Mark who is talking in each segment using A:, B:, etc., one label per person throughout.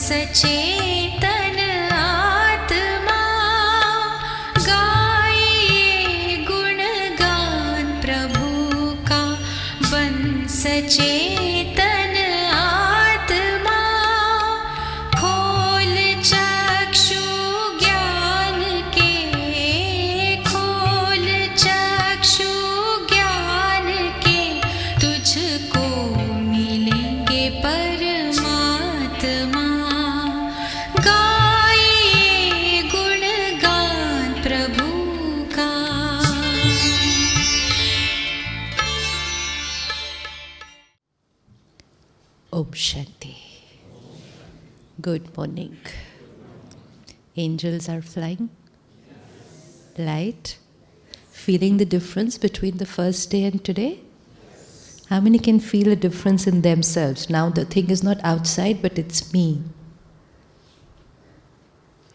A: सचेतन आत्मा गाए गुणगान प्रभु का बन सचेतन आत्मा खोल चक्षु ज्ञान के खोल चक्षु ज्ञान के तुझको मिलेंगे परमात्मा गाए गुणगान प्रभु का। Om Shanti. Good morning. Angels are flying. Light. Feeling the difference between the first day and today? How many can feel a difference in themselves? Now the thing is not outside, but it's me.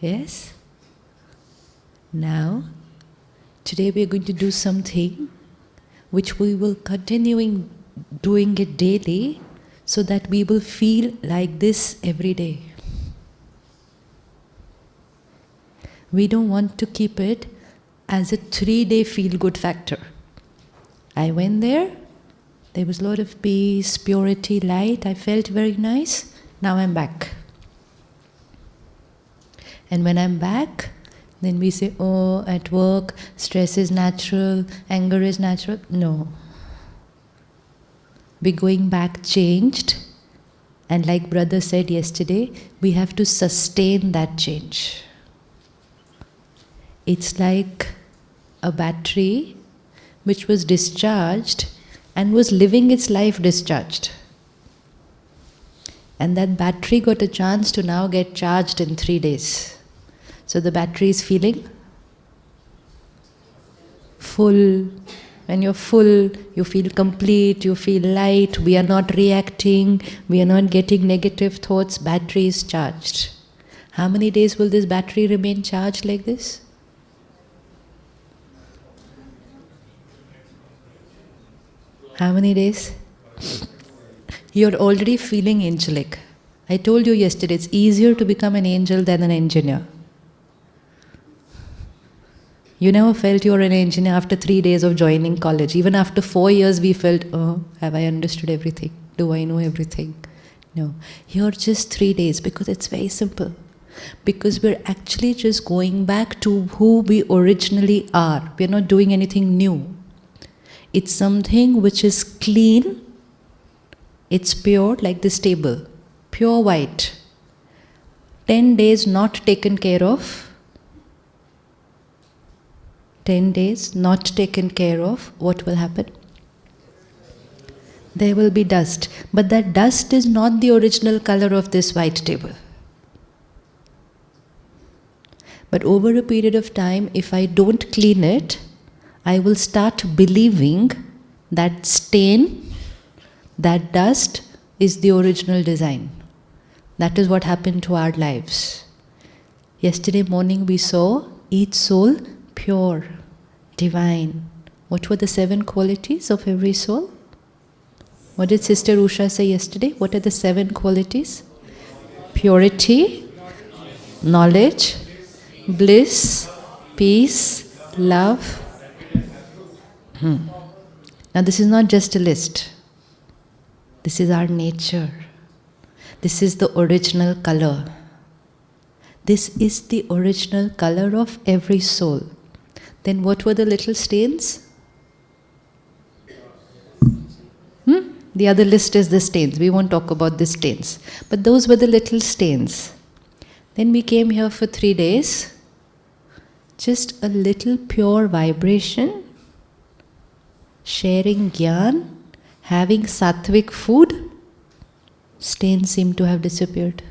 A: Yes? Now, today we are going to do something which we will continuing doing it daily, so that we will feel like this every day. We don't want to keep it as a 3-day feel-good factor. I went there was a lot of peace, purity, light, I felt very nice, now I'm back. And when I'm back, then we say, oh, at work, stress is natural, anger is natural. No. We're going back changed, and like brother said yesterday, we have to sustain that change. It's like a battery which was discharged and was living its life discharged. And that battery got a chance to now get charged in 3 days. So the battery is feeling full. When you're full, you feel complete, you feel light, we are not reacting, we are not getting negative thoughts, battery is charged. How many days will this battery remain charged like this? How many days? You're already feeling angelic. I told you yesterday, it's easier to become an angel than an engineer. You never felt you were an engineer after 3 days of joining college. Even after 4 years, we felt, oh, have I understood everything? Do I know everything? No. Here just 3 days, because it's very simple. Because we're actually just going back to who we originally are. We're not doing anything new. It's something which is clean. It's pure, like this table. Pure white. 10 days not taken care of. 10 days not taken care of, what will happen? There will be dust. But that dust is not the original color of this white table. But over a period of time, if I don't clean it, I will start believing that stain, that dust is the original design. That is what happened to our lives. Yesterday morning we saw each soul pure, divine. What were the 7 qualities of every soul? What did Sister Usha say yesterday? What are the 7 qualities? Purity, knowledge, bliss, peace, love. Now this is not just a list. This is our nature. This is the original color. This is the original color of every soul. Then what were the little stains? The other list is the stains. We won't talk about the stains. But those were the little stains. Then we came here for 3 days. Just a little pure vibration. Sharing gyan. Having sattvic food. Stains seem to have disappeared.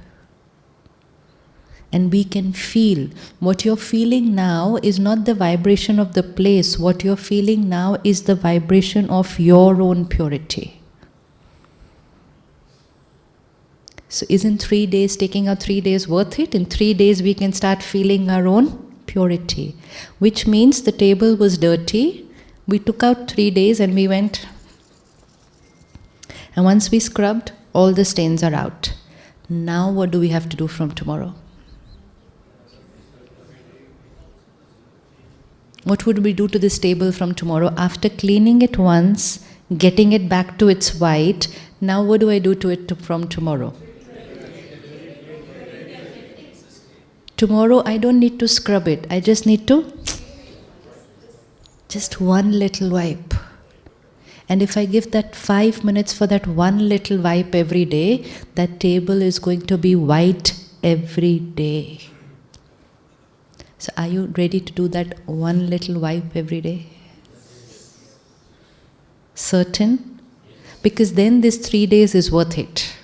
A: And we can feel. What you're feeling now is not the vibration of the place. What you're feeling now is the vibration of your own purity. So isn't 3 days, taking out 3 days worth it? In 3 days we can start feeling our own purity. Which means the table was dirty. We took out 3 days and we went. And once we scrubbed, all the stains are out. Now what do we have to do from tomorrow? What would we do to this table from tomorrow? After cleaning it once, getting it back to its white, now what do I do to it from tomorrow? Tomorrow I don't need to scrub it. I just need to just one little wipe. And if I give that 5 minutes for that one little wipe every day, that table is going to be white every day. So are you ready to do that one little wipe every day? Certain? Because then this 3 days is worth it.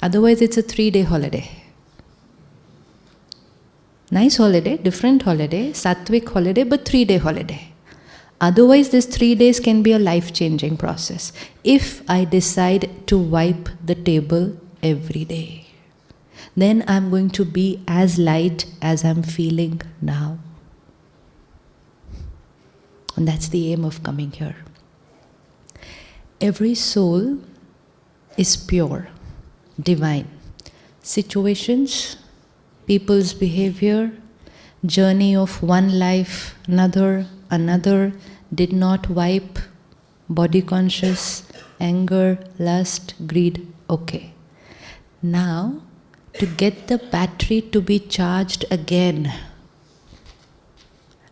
A: Otherwise it's a 3-day holiday. Nice holiday, different holiday, sattvic holiday, but 3-day holiday. Otherwise, this 3 days can be a life-changing process if I decide to wipe the table every day. Then I'm going to be as light as I'm feeling now. And that's the aim of coming here. Every soul is pure, divine. Situations, people's behavior, journey of one life, another, did not wipe, body conscious, anger, lust, greed, okay. Now, to get the battery to be charged again,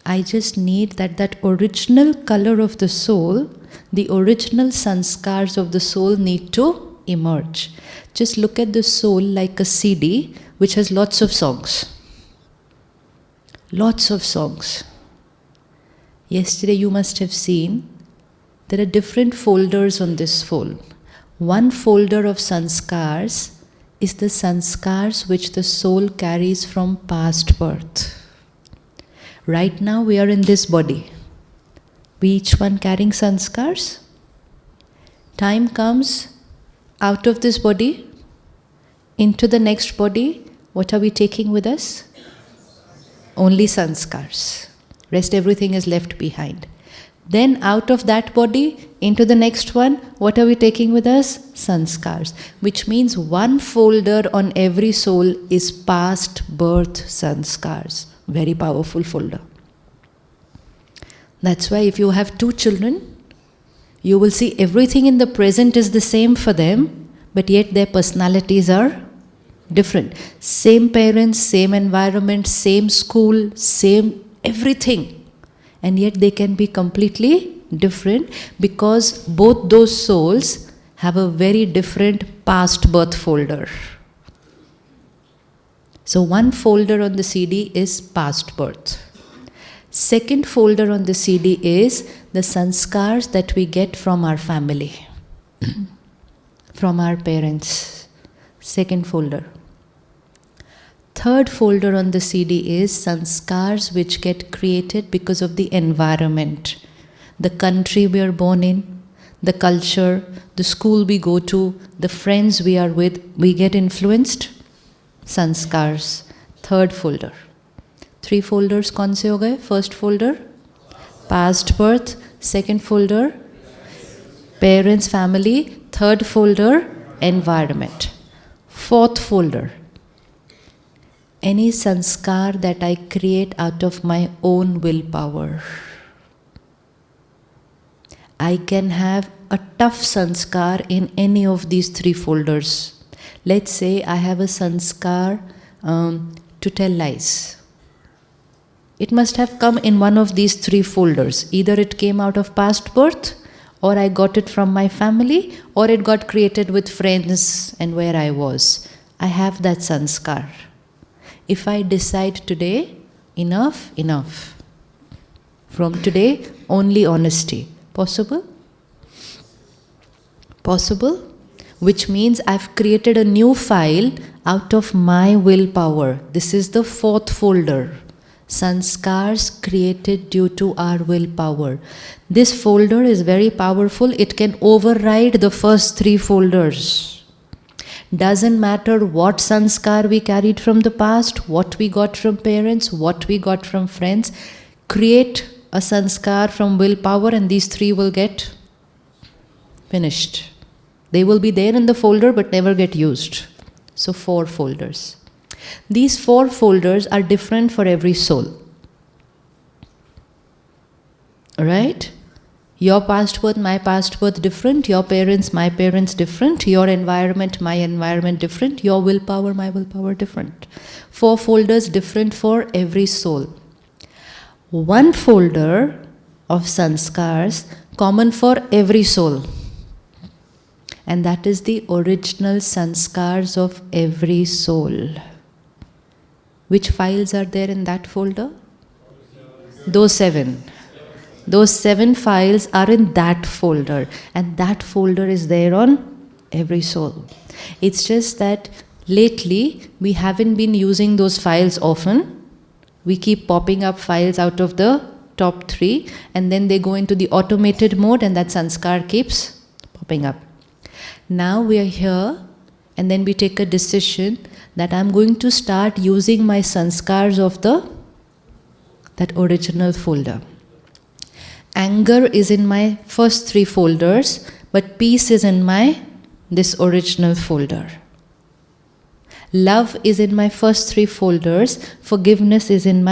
A: I just need that original color of the soul, the original sanskars of the soul need to emerge. Just look at the soul like a CD which has lots of songs. Lots of songs. Yesterday you must have seen there are different folders on this phone. One folder of sanskars is the sanskars which the soul carries from past birth. Right now we are in this body. We each one carrying sanskars. Time comes out of this body into the next body. What are we taking with us? Only sanskars. Rest everything is left behind. Then out of that body into the next one, what are we taking with us? Sanskars. Which means one folder on every soul is past birth sanskars. Very powerful folder. That's why if you have 2 children, you will see everything in the present is the same for them, but yet their personalities are different. Same parents, same environment, same school, same everything, and yet they can be completely different because both those souls have a very different past birth folder. So one folder on the CD is past birth. Second folder on the CD is the sanskars that we get from our family, from our parents. Second folder. Third folder on the CD is sanskars which get created because of the environment, the country we are born in, the culture, the school we go to, the friends we are with, we get influenced. Sanskars. Third folder. 3 folders कौन से हो गए? First folder, past birth. Second folder, parents, family. Third folder, environment. Fourth folder, any sanskar that I create out of my own willpower. I can have a tough sanskar in any of these 3 folders. Let's say I have a sanskar to tell lies. It must have come in one of these 3 folders. Either it came out of past birth, or I got it from my family, or it got created with friends and where I was. I have that sanskar. If I decide today, enough. From today, only honesty. Possible? Possible? Which means I've created a new file out of my willpower. This is the 4th folder. Sanskars created due to our willpower. This folder is very powerful. It can override the first 3 folders. Doesn't matter what sanskar we carried from the past, what we got from parents, what we got from friends. Create a sanskar from willpower and these 3 will get finished. They will be there in the folder but never get used. So 4 folders. These 4 folders are different for every soul. Right? Your past birth, my past birth different. Your parents, my parents different. Your environment, my environment different. Your willpower, my willpower different. 4 folders different for every soul. 1 folder of sanskars common for every soul. And that is the original sanskars of every soul. Which files are there in that folder? Those 7. Those 7 files are in that folder, and that folder is there on every soul. It's just that lately we haven't been using those files often. We keep popping up files out of the top 3, and then they go into the automated mode, and that sanskar keeps popping up. Now we are here, and then we take a decision that I'm going to start using my sanskars of that original folder. Anger is in my first 3 folders, but peace is in this original folder. Love is in my first 3 folders. Forgiveness is in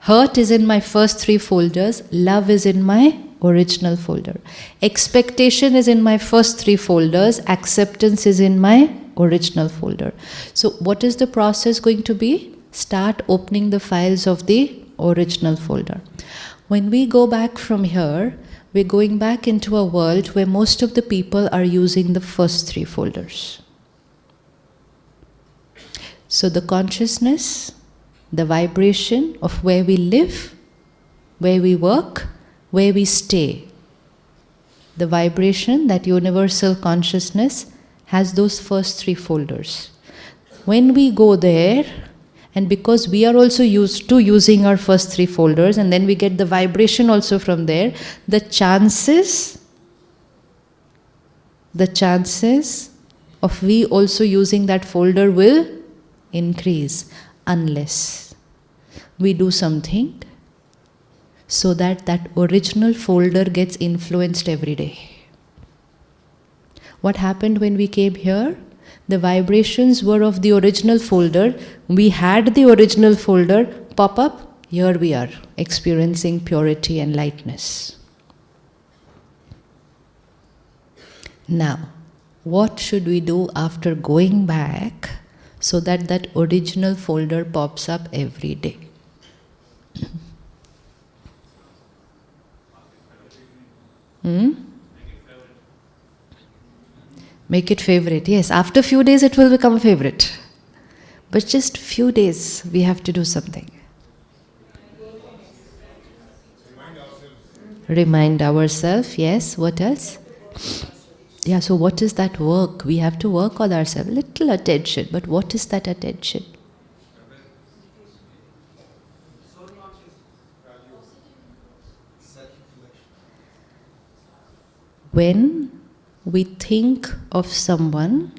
A: hurt is in my first 3 folders. Love is in my original folder. Expectation is in my first 3 folders. Acceptance is in my original folder. So what is the process going to be? Start opening the files of the original folder. When we go back from here, we're going back into a world where most of the people are using the first 3 folders. So the consciousness, the vibration of where we live, where we work, where we stay, the vibration, that universal consciousness, has those first 3 folders. When we go there, and because we are also used to using our first 3 folders, and then we get the vibration also from there, the chances of we also using that folder will increase, unless we do something so that that original folder gets influenced every day. What happened when we came here? The vibrations were of the original folder. We had the original folder pop up. Here we are, experiencing purity and lightness. Now, what should we do after going back so that that original folder pops up every day? Make it favorite. Yes, after few days it will become a favorite. But just few days we have to do something. Remind ourselves. Yes, what else? Yeah, so what is that work? We have to work on ourselves. Little attention. But what is that attention? When we think of someone,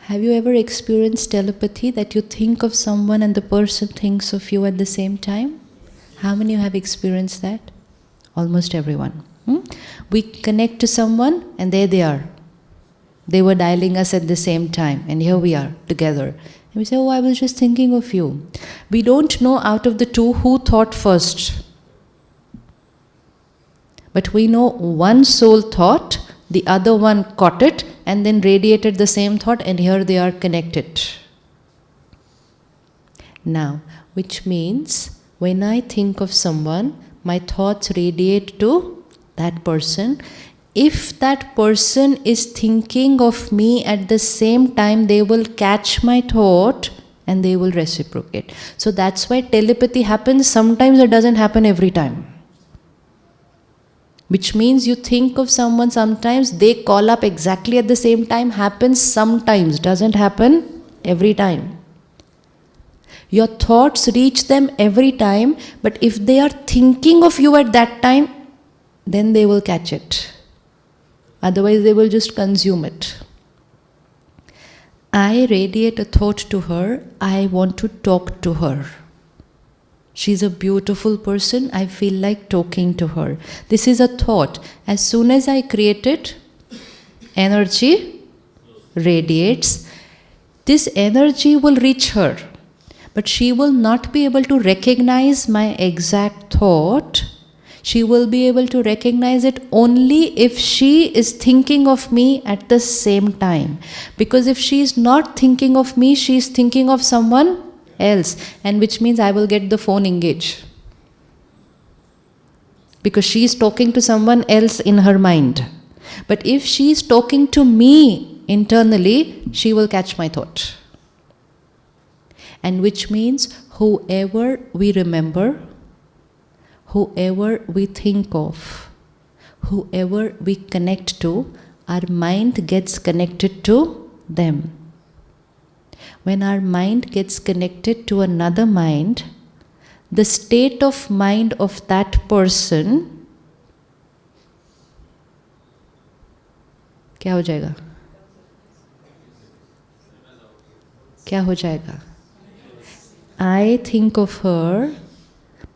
A: have you ever experienced telepathy, that you think of someone and the person thinks of you at the same time? How many have experienced that? Almost everyone. We connect to someone and there they are. They were dialing us at the same time, and here we are together. And we say, oh, I was just thinking of you. We don't know out of the 2 who thought first. But we know one soul thought, the other one caught it, and then radiated the same thought, and here they are connected. Now, which means, when I think of someone, my thoughts radiate to that person. If that person is thinking of me at the same time, they will catch my thought and they will reciprocate. So that's why telepathy happens. Sometimes it doesn't happen every time. Which means you think of someone sometimes, they call up exactly at the same time, happens sometimes, doesn't happen every time. Your thoughts reach them every time, but if they are thinking of you at that time, then they will catch it. Otherwise they will just consume it. I radiate a thought to her, I want to talk to her. She's a beautiful person, I feel like talking to her. This is a thought. As soon as I create it, energy radiates, this energy will reach her. But she will not be able to recognize my exact thought. She will be able to recognize it only if she is thinking of me at the same time. Because if she is not thinking of me, she is thinking of someone else. And which means I will get the phone engaged. Because she is talking to someone else in her mind. But if she is talking to me internally, she will catch my thought. And which means whoever we remember, whoever we think of, whoever we connect to, our mind gets connected to them. When our mind gets connected to another mind, the state of mind of that person क्या हो जाएगा? क्या हो जाएगा? I think of her,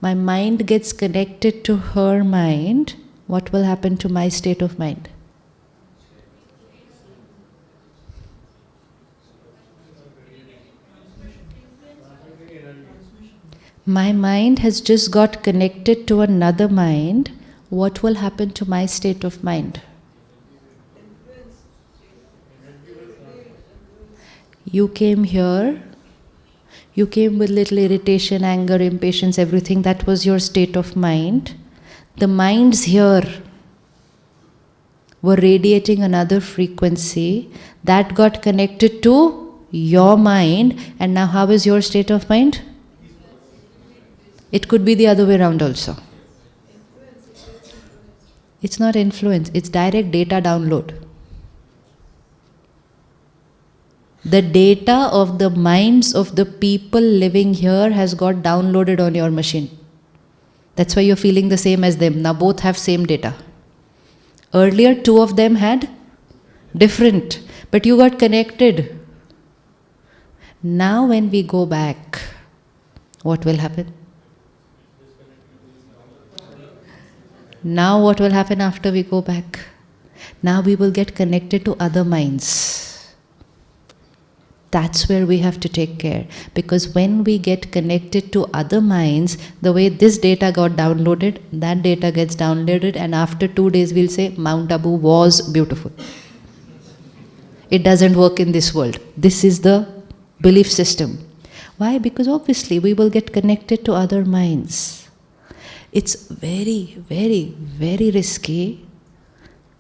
A: my mind gets connected to her mind. What will happen to my state of mind? My mind has just got connected to another mind. What will happen to my state of mind? You came here. You came with little irritation, anger, impatience, everything. That was your state of mind. The minds here were radiating another frequency that got connected to your mind. And now how is your state of mind? It could be the other way around also. It's not influence, it's direct data download. The data of the minds of the people living here has got downloaded on your machine. That's why you're feeling the same as them. Now both have same data. Earlier, two of them had different, but you got connected. Now when we go back, what will happen? Now what will happen after we go back? Now we will get connected to other minds. That's where we have to take care. Because when we get connected to other minds, the way this data got downloaded, that data gets downloaded, and after 2 days we'll say, Mount Abu was beautiful. It doesn't work in this world. This is the belief system. Why? Because obviously we will get connected to other minds. It's very, very, very risky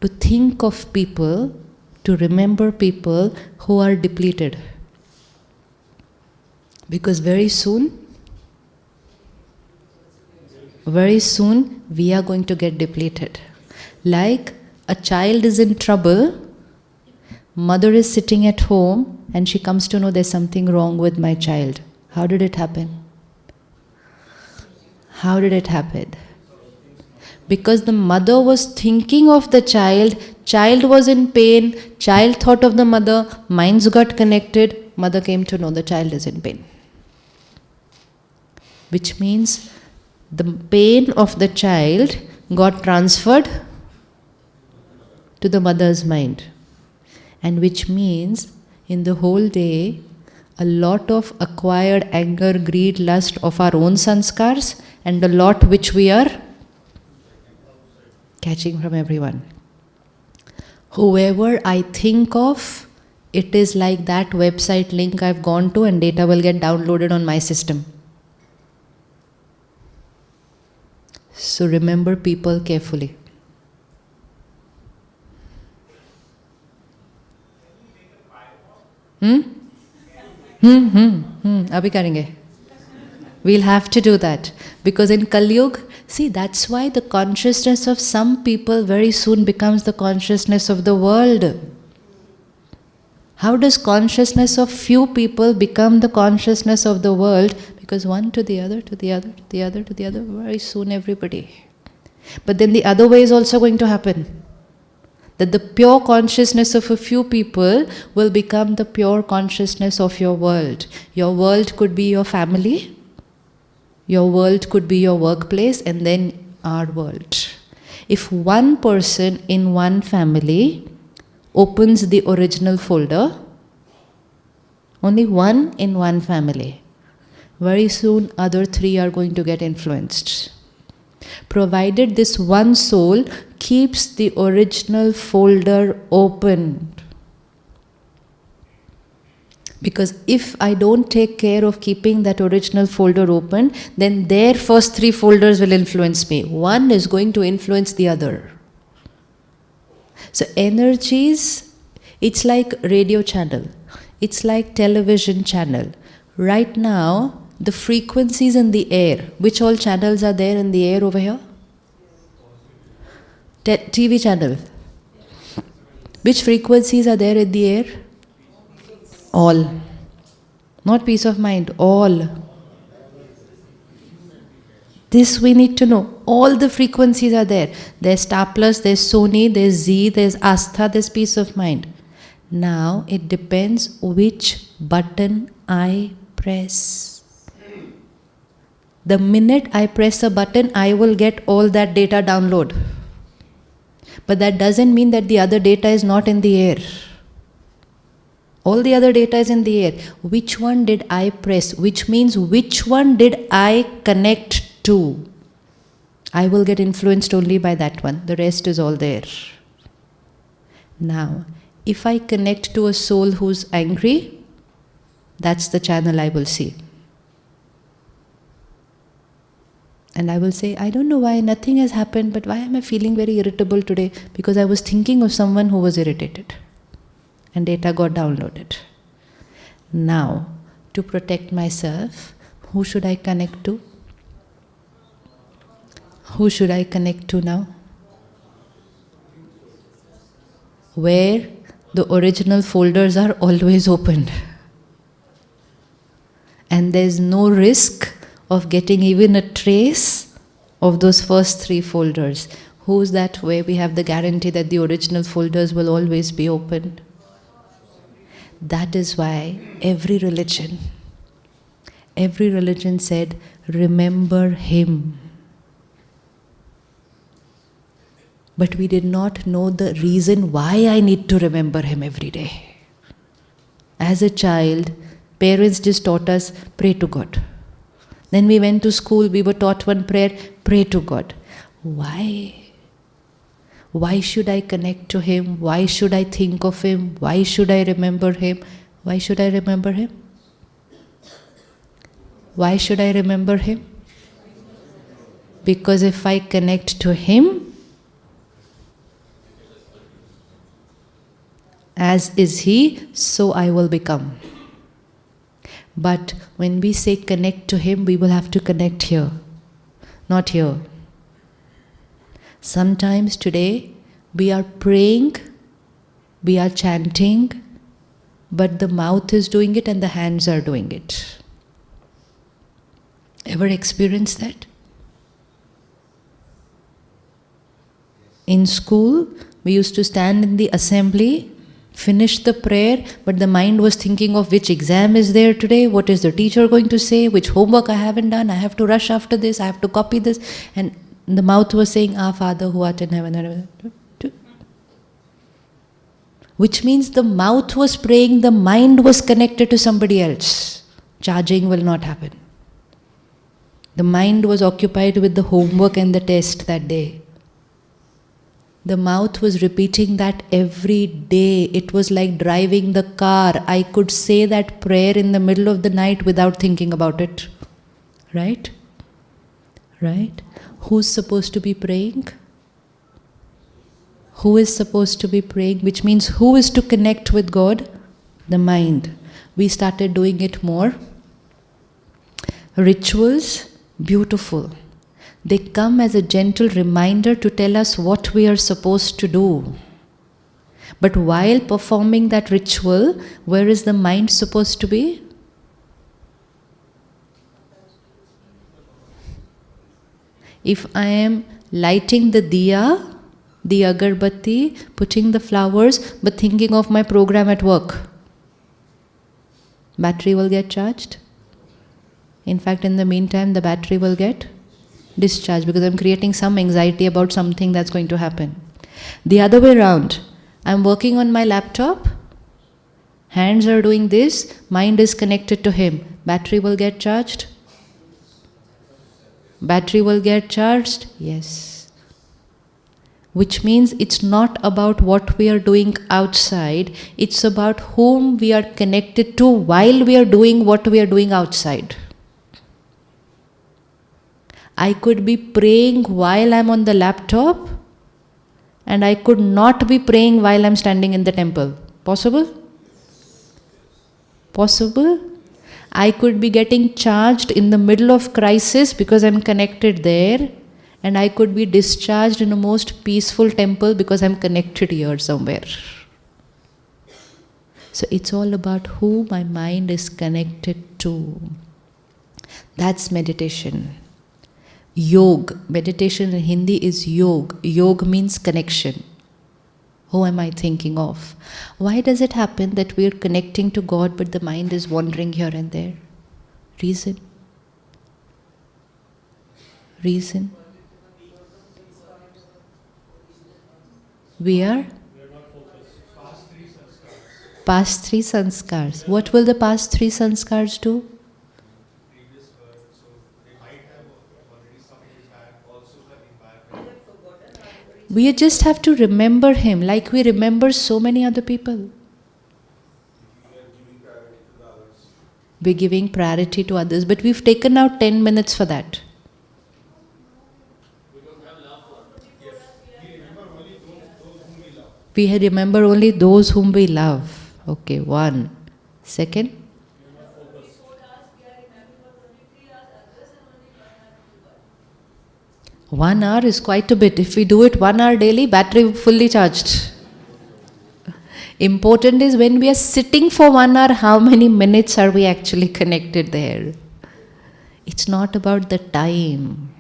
A: to think of people, to remember people who are depleted. Because very soon we are going to get depleted. Like a child is in trouble, mother is sitting at home and she comes to know there's something wrong with my child. How did it happen? How did it happen? Because the mother was thinking of the child was in pain, child thought of the mother, minds got connected, mother came to know the child is in pain. Which means the pain of the child got transferred to the mother's mind. And which means in the whole day, a lot of acquired anger, greed, lust of our own sanskars, and a lot which we are catching from everyone. Whoever I think of, it is like that website link I've gone to and data will get downloaded on my system. So remember people carefully. Abhi karenge. We'll have to do that. Because in Kali Yuga, see, that's why the consciousness of some people very soon becomes the consciousness of the world. How does consciousness of few people become the consciousness of the world? Because one to the other, to the other, to the other, to the other, very soon everybody. But then the other way is also going to happen. That the pure consciousness of a few people will become the pure consciousness of your world. Your world could be your family, your world could be your workplace, and then our world. If one person in one family opens the original folder. Only one in one family. Very soon, other three are going to get influenced. Provided this one soul keeps the original folder open. Because if I don't take care of keeping that original folder open, then their first three folders will influence me. One is going to influence the other. So energies, it's like radio channel. It's like television channel. Right now, the frequencies in the air, which all channels are there in the air over here? TV channel. Which frequencies are there in the air? All. Not peace of mind, all. This we need to know. All the frequencies are there. There's Star Plus, there's Sony, there's Z, there's Astha, there's peace of mind. Now it depends which button I press. The minute I press a button, I will get all that data download. But that doesn't mean that the other data is not in the air. All the other data is in the air. Which one did I press? Which means which one did I connect to? I will get influenced only by that one. The rest is all there. Now, if I connect to a soul who's angry, that's the channel I will see. And I will say, I don't know why, nothing has happened, but why am I feeling very irritable today? Because I was thinking of someone who was irritated. And data got downloaded. Now, to protect myself, who should I connect to? Who should I connect to now? Where the original folders are always opened. And there's no risk of getting even a trace of those first three folders. Who's that way? We have the guarantee that the original folders will always be open. That is why every religion said, remember him. But we did not know the reason why I need to remember him every day. As a child, parents just taught us, pray to God. Then we went to school, we were taught one prayer, pray to God. Why? Why should I connect to him? Why should I think of him? Why should I remember him? Why should I remember him? Why should I remember him? Because if I connect to him, as is he, so I will become. But when we say connect to him, we will have to connect here, not here. Sometimes today, we are praying, we are chanting, but the mouth is doing it and the hands are doing it. Ever experienced that? In school, we used to stand in the assembly, finish the prayer, but the mind was thinking of which exam is there today, what is the teacher going to say, which homework I haven't done, I have to rush after this, I have to copy this. And the mouth was saying, Our Father who art in heaven. Which means the mouth was praying, the mind was connected to somebody else. Charging will not happen. The mind was occupied with the homework and the test that day. The mouth was repeating that every day. It was like driving the car. I could say that prayer in the middle of the night without thinking about it. Right? Right? Who's supposed to be praying? Who is supposed to be praying? Which means who is to connect with God? The mind. We started doing it more. Rituals, beautiful. They come as a gentle reminder to tell us what we are supposed to do. But while performing that ritual, where is the mind supposed to be? If I am lighting the diya, the agarbatti, putting the flowers, but thinking of my program at work, battery will get charged. In fact, in the meantime, the battery will get discharged because I'm creating some anxiety about something that's going to happen. The other way around, I'm working on my laptop, hands are doing this, mind is connected to him. Battery will get charged? Battery will get charged? Yes. Which means it's not about what we are doing outside, it's about whom we are connected to while we are doing what we are doing outside. I could be praying while I'm on the laptop, and I could not be praying while I'm standing in the temple. Possible? Possible? I could be getting charged in the middle of crisis because I'm connected there, and I could be discharged in a most peaceful temple because I'm connected here somewhere. So it's all about who my mind is connected to. That's meditation. Yog, meditation in Hindi is yog. Yog means connection. Who am I thinking of? Why does it happen that we are connecting to God but the mind is wandering here and there? Reason? Reason? We are? Past three sanskars. What will the past three sanskars do? We just have to remember him like we remember so many other people. We're giving priority to others, but we've taken out 10 minutes for that. We remember only those whom we love. Okay, one. Second? 1 hour is quite a bit. If we do it 1 hour daily, battery fully charged. Important is when we are sitting for 1 hour, how many minutes are we actually connected there? It's not about the time.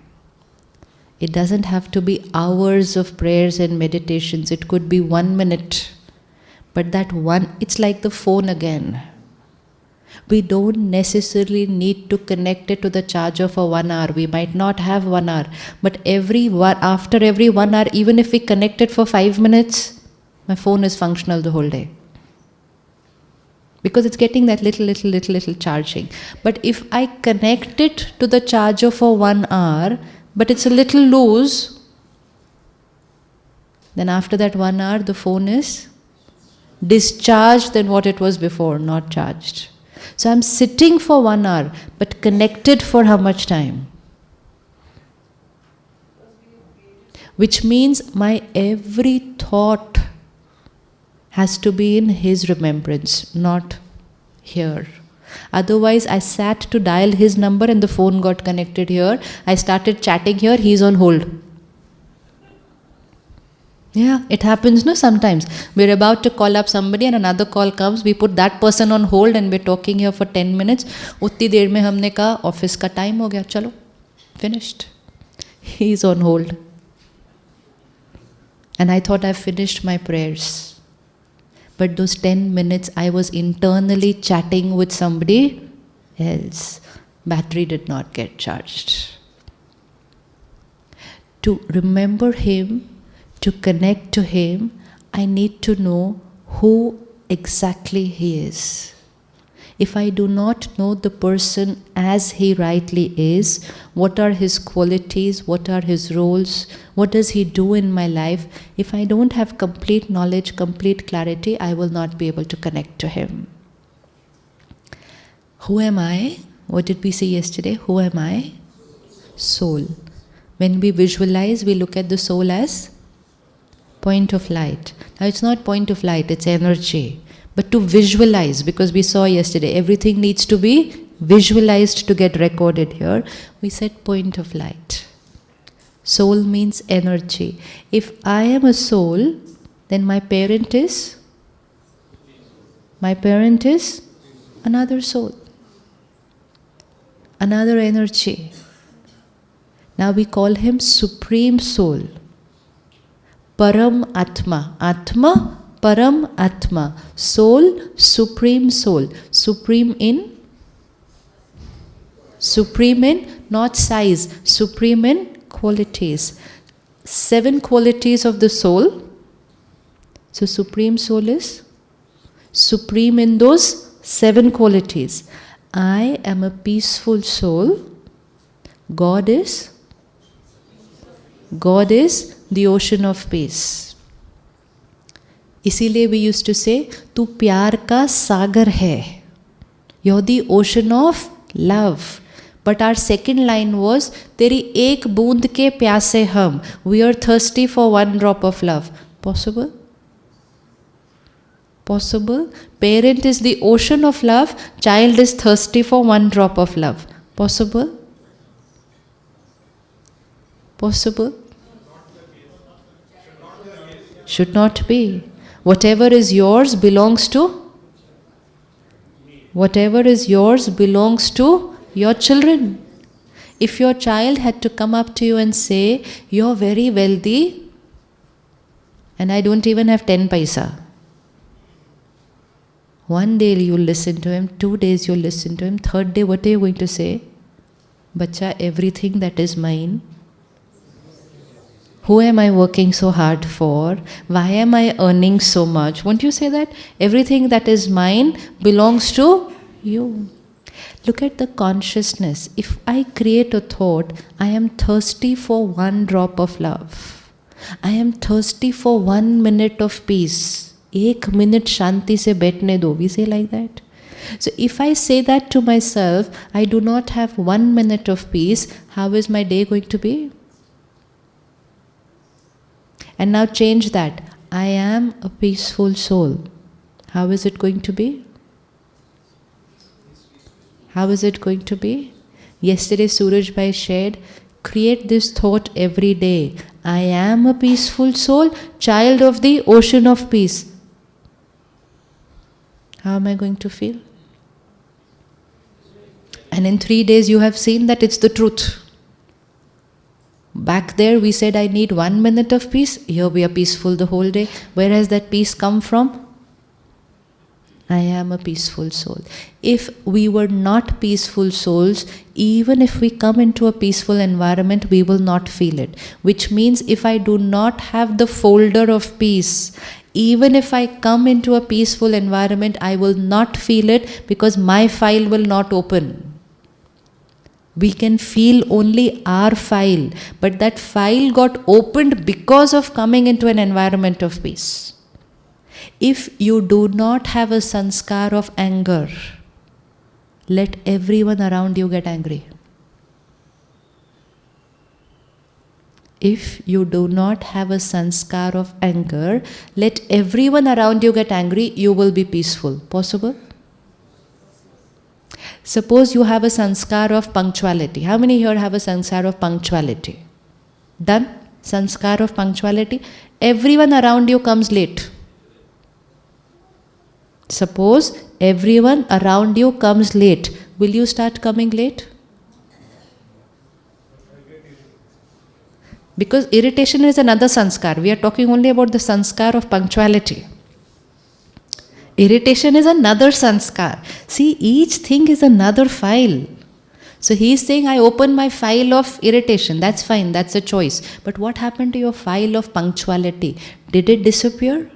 A: It doesn't have to be hours of prayers and meditations. It could be 1 minute. But that one, it's like the phone again. We don't necessarily need to connect it to the charger for 1 hour. We might not have 1 hour. But after every 1 hour, even if we connect it for 5 minutes, my phone is functional the whole day. Because it's getting that little charging. But if I connect it to the charger for 1 hour, but it's a little loose, then after that 1 hour, the phone is discharged than what it was before, not charged. So I'm sitting for 1 hour, but connected for how much time? Which means my every thought has to be in his remembrance, not here. Otherwise, I sat to dial his number and the phone got connected here. I started chatting here, he's on hold. Yeah, it happens, no, sometimes. We're about to call up somebody and another call comes. We put that person on hold and we're talking here for 10 minutes. Utni der mein humne kaha, office ka time ho gaya, chalo, finished. He's on hold. And I thought I finished my prayers. But those 10 minutes I was internally chatting with somebody else. Battery did not get charged. To remember him, to connect to him, I need to know who exactly he is. If I do not know the person as he rightly is, what are his qualities, what are his roles, what does he do in my life, if I don't have complete knowledge, complete clarity, I will not be able to connect to him. Who am I? What did we say yesterday? Who am I? Soul. When we visualize, we look at the soul as point of light. Now it's not point of light, it's energy. But to visualize, because we saw yesterday, everything needs to be visualized to get recorded here. We said point of light. Soul means energy. If I am a soul, then my parent is? My parent is another soul. Another energy. Now we call him Supreme Soul. Param Atma. Atma, Param Atma. Soul, Supreme Soul. Supreme in? Supreme in, not size. Supreme in qualities. 7 qualities of the soul. So Supreme Soul is supreme in those 7 qualities. I am a peaceful soul. God is the ocean of peace. इसीलिए we used to say, तू प्यार का सागर है. You're the ocean of love. But our second line was, तेरी एक बूंद के प्यासे हम. We are thirsty for one drop of love. Possible? Possible? Parent is the ocean of love. Child is thirsty for one drop of love. Possible? Possible? Should not be. Whatever is yours belongs to your children. If your child had to come up to you and say, you're very wealthy and I don't even have 10 paisa. One day you'll listen to him, 2 days you'll listen to him, 3rd day what are you going to say? Bacha, everything that is mine, who am I working so hard for? Why am I earning so much? Won't you say that? Everything that is mine belongs to you. Look at the consciousness. If I create a thought, I am thirsty for one drop of love. I am thirsty for 1 minute of peace. 1 minute shanti se baithne do. We say like that. So if I say that to myself, I do not have 1 minute of peace, how is my day going to be? And now change that. I am a peaceful soul. How is it going to be? How is it going to be? Yesterday Suraj Bhai shared, create this thought every day. I am a peaceful soul, child of the ocean of peace. How am I going to feel? And in 3 days you have seen that it's the truth. Back there we said I need 1 minute of peace. Here we are peaceful the whole day. Where has that peace come from? I am a peaceful soul. If we were not peaceful souls, even if we come into a peaceful environment, we will not feel it. Which means if I do not have the folder of peace, even if I come into a peaceful environment, I will not feel it because my file will not open. We can feel only our file, but that file got opened because of coming into an environment of peace. If you do not have a sanskar of anger, let everyone around you get angry. If you do not have a sanskar of anger, let everyone around you get angry, you will be peaceful. Possible? Suppose you have a sanskar of punctuality. How many here have a sanskar of punctuality? Done? Sanskar of punctuality. Everyone around you comes late. Suppose everyone around you comes late. Will you start coming late? Because irritation is another sanskar. We are talking only about the sanskar of punctuality. Irritation is another sanskar. See, each thing is another file. So he is saying, I open my file of irritation. That's fine, that's a choice. But what happened to your file of punctuality? Did it disappear?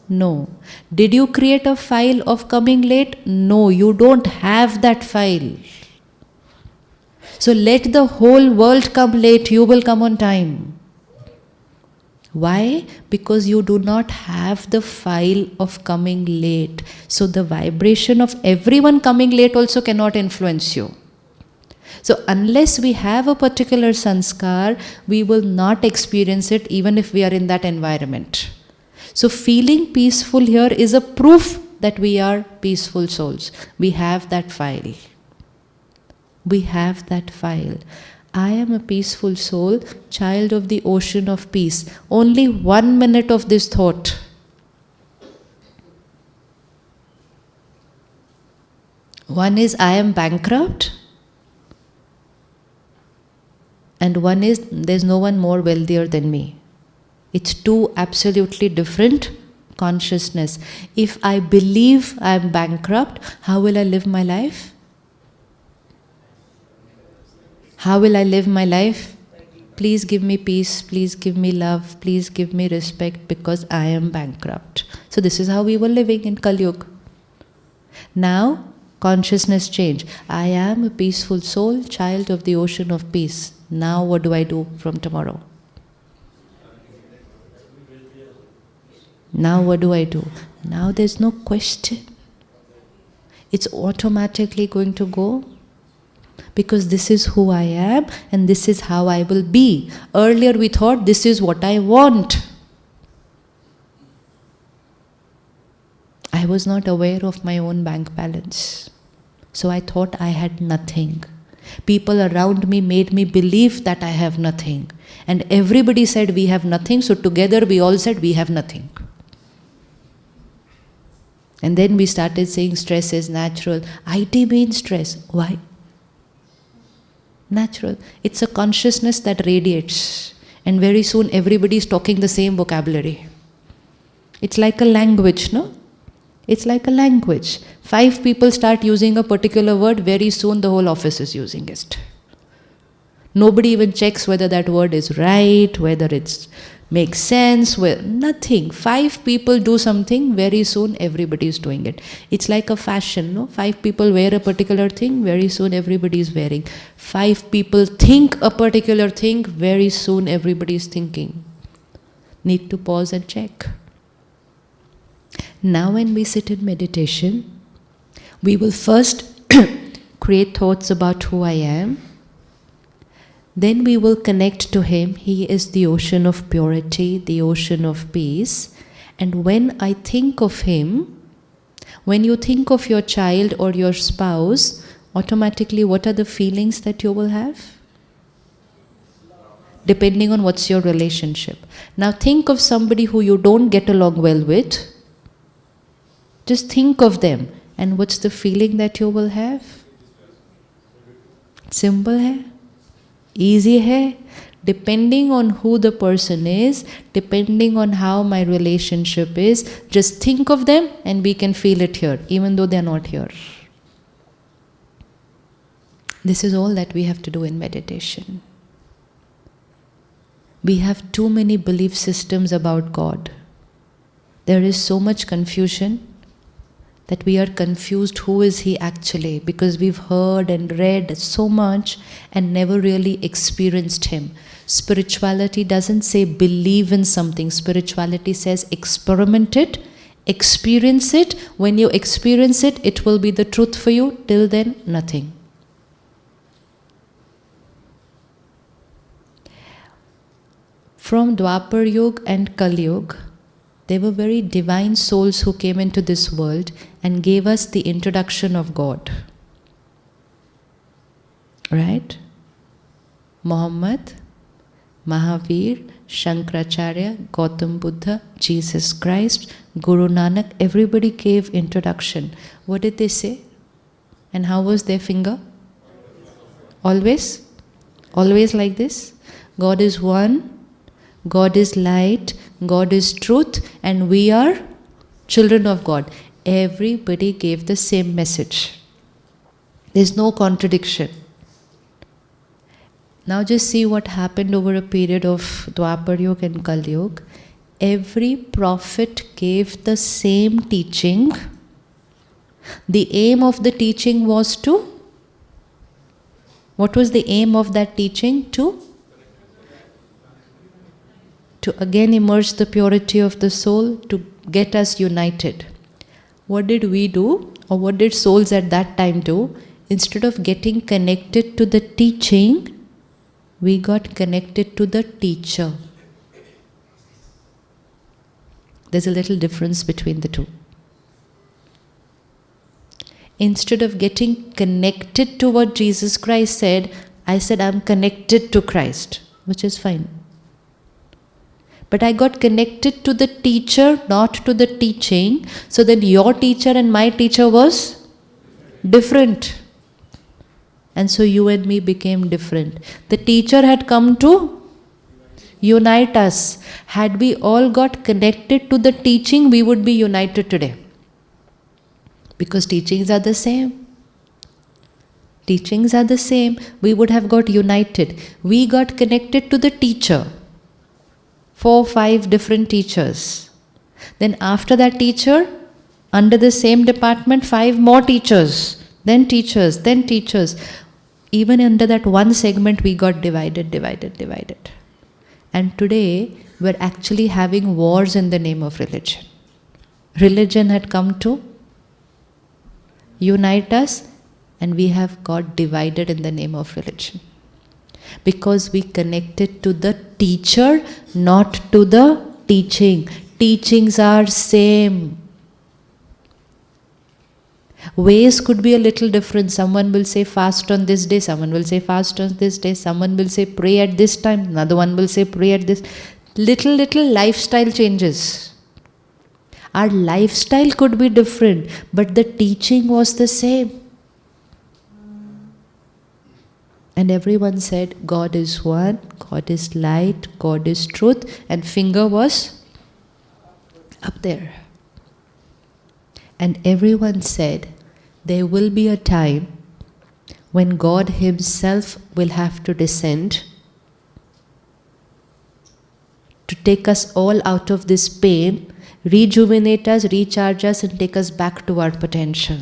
A: No. Did you create a file of coming late? No, you don't have that file. So let the whole world come late, you will come on time. Why? Because you do not have the file of coming late. So the vibration of everyone coming late also cannot influence you. So unless we have a particular sanskar, we will not experience it even if we are in that environment. So feeling peaceful here is a proof that we are peaceful souls. We have that file. We have that file. I am a peaceful soul, child of the ocean of peace. Only 1 minute of this thought. One is I am bankrupt, and one is there's no one more wealthier than me. It's two absolutely different consciousness. If I believe I am bankrupt, how will I live my life? How will I live my life? Please give me peace, please give me love, please give me respect because I am bankrupt. So this is how we were living in Kali Yuga. Now, consciousness change. I am a peaceful soul, child of the ocean of peace. Now what do I do from tomorrow? Now what do I do? Now there's no question. It's automatically going to go, because this is who I am and this is how I will be. Earlier we thought this is what I want. I was not aware of my own bank balance. So I thought I had nothing. People around me made me believe that I have nothing. And everybody said we have nothing, so together we all said we have nothing. And then we started saying stress is natural. IT means stress. Why? Natural. It's a consciousness that radiates. And very soon everybody is talking the same vocabulary. It's like a language, no? It's like a language. 5 people start using a particular word, very soon the whole office is using it. Nobody even checks whether that word is right, whether it makes sense, nothing. 5 people do something, very soon everybody is doing it. It's like a fashion, no? 5 people wear a particular thing, very soon everybody is wearing. 5 people think a particular thing, very soon everybody is thinking. Need to pause and check. Now when we sit in meditation, we will first create thoughts about who I am. Then we will connect to Him. He is the ocean of purity, the ocean of peace. And when I think of Him, when you think of your child or your spouse, automatically what are the feelings that you will have? Depending on what's your relationship. Now think of somebody who you don't get along well with. Just think of them. And what's the feeling that you will have? Simple hai? Easy hai? Depending on who the person is, depending on how my relationship is, just think of them and we can feel it here, even though they are not here. This is all that we have to do in meditation. We have too many belief systems about God. There is so much confusion that we are confused who is He actually, because we've heard and read so much and never really experienced Him. Spirituality doesn't say believe in something. Spirituality says experiment it, experience it. When you experience it, it will be the truth for you. Till then, nothing. From Dwapar Yuga and Kali Yuga, they were very divine souls who came into this world and gave us the introduction of God. Right? Muhammad, Mahavir, Shankaracharya, Gautam Buddha, Jesus Christ, Guru Nanak, everybody gave introduction. What did they say? And how was their finger? Always? Always like this? God is one. God is light, God is truth, and we are children of God. Everybody gave the same message. There's no contradiction. Now just see what happened over a period of Dwapar Yuga and Kali Yuga. Every prophet gave the same teaching. The aim of the teaching was to? What was the aim of that teaching? To again emerge the purity of the soul, to get us united. What did we do, or what did souls at that time do? Instead of getting connected to the teaching, we got connected to the teacher. There's a little difference between the two. Instead of getting connected to what Jesus Christ said, I said I'm connected to Christ, which is fine. But I got connected to the teacher, not to the teaching. So then your teacher and my teacher was different. And so you and me became different. The teacher had come to unite us. Had we all got connected to the teaching, we would be united today. Because teachings are the same. Teachings are the same. We would have got united. We got connected to the teacher. 4, 5 different teachers. Then after that teacher, under the same department, 5 more teachers, then teachers, then teachers. Even under that one segment, we got divided. And today, we're actually having wars in the name of religion. Religion had come to unite us, and we have got divided in the name of religion. Because we connected to the teacher, not to the teaching. Teachings are same. Ways could be a little different. Someone will say fast on this day, someone will say fast on this day, someone will say pray at this time, another one will say pray at this. Little lifestyle changes. Our lifestyle could be different, but the teaching was the same. And everyone said, God is one, God is light, God is truth, and finger was up there. And everyone said, there will be a time when God Himself will have to descend to take us all out of this pain, rejuvenate us, recharge us, and take us back to our potential.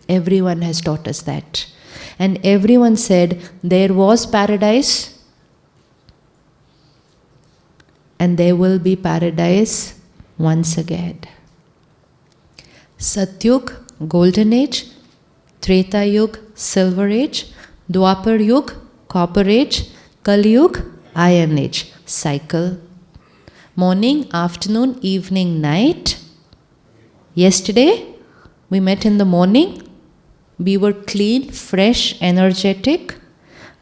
A: Everyone has taught us that. And everyone said, there was paradise, and there will be paradise once again. Satyug, Golden Age; Treta Yug, Silver Age; Dwapar Yug, Copper Age; Kali Yug, Iron Age. Cycle. Morning, afternoon, evening, night. Yesterday, we met in the morning. We were clean, fresh, energetic.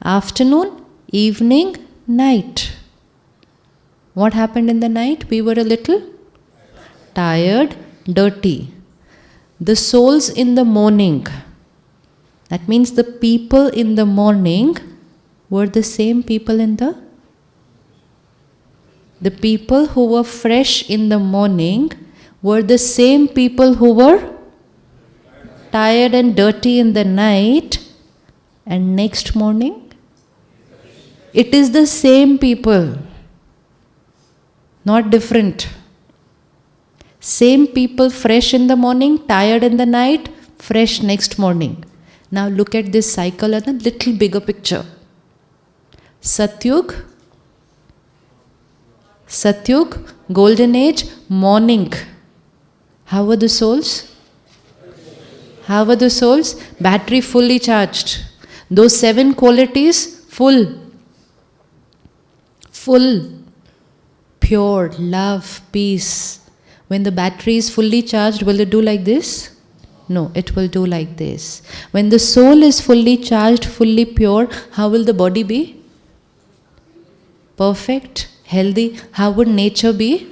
A: Afternoon, evening, night. What happened in the night? We were a little tired, dirty. The souls in the morning, that means the people in the morning were the same people in the people who were fresh in the morning were the same people who were tired and dirty in the night, and next morning it is the same people, not different. Same people, fresh in the morning, tired in the night, fresh next morning. Now look at this cycle and a little bigger picture. Satyug, Golden Age, morning. How were the souls? How were the souls? Battery fully charged. Those 7 qualities, full. Pure, love, peace. When the battery is fully charged, will it do like this? No, it will do like this. When the soul is fully charged, fully pure, how will the body be? Perfect, healthy. How would nature be?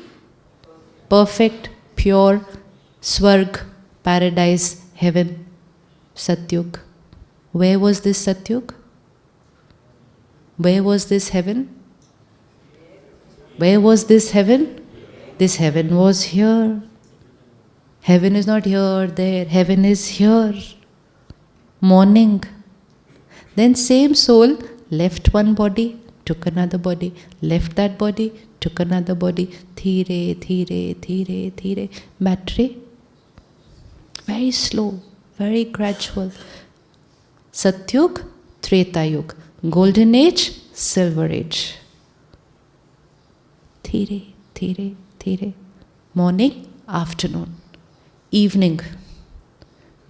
A: Perfect, pure, Swarg, paradise, heaven, Satyug. Where was this Satyug? Where was this heaven? Where was this heaven? This heaven was here. Heaven is not here, there. Heaven is here. Morning. Then same soul left one body, took another body, left that body, took another body. Dhire. Battery. Very slow, very gradual. Satyug, Treta Yug. Golden Age, Silver Age. Dhire. Morning, afternoon, evening,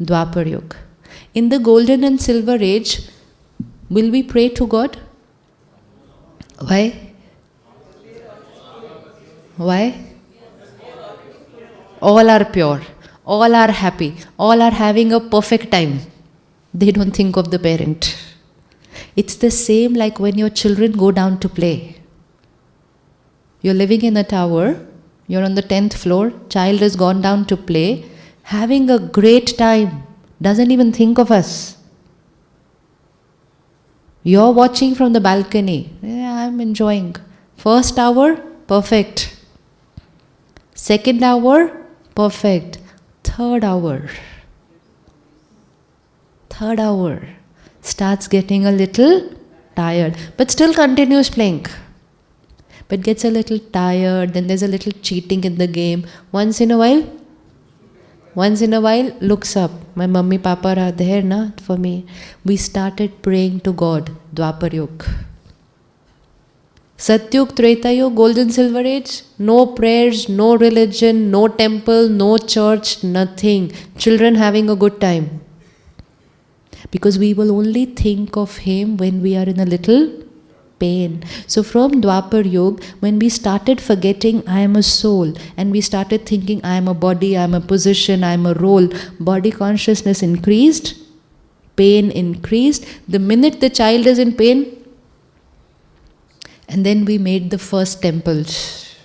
A: Dwapar Yug. In the Golden and Silver Age, will we pray to God? Why? All are pure, all are happy, all are having a perfect time. They don't think of the parent. It's the same like when your children go down to play. You're living in a tower, you're on the 10th floor, child has gone down to play, having a great time, doesn't even think of us. You're watching from the balcony, I'm enjoying. First hour, perfect. Second hour, perfect. Third hour starts getting a little tired, but still continues playing. but gets a little tired, then there's a little cheating in the game. Once in a while, looks up. My mummy, papa are there na for me. We started praying to God. Dwapar Yug. Satyug, Treta Yug, Golden Silver Age. No prayers, no religion, no temple, no church, nothing. Children having a good time. Because we will only think of Him when we are in a little pain. So from Dwapar Yug, when we started forgetting I am a soul, and we started thinking I am a body, I am a position, I am a role, body consciousness increased, pain increased. The minute the child is in pain, and then we made the first temples.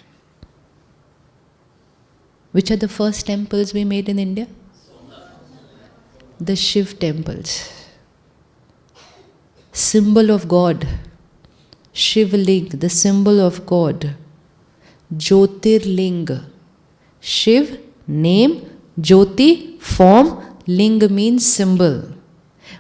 A: Which are the first temples we made in India? The Shiv temples. Symbol of God. Shivling, the symbol of God. Jyotirling. Shiv, name. Jyoti, form. Ling means symbol.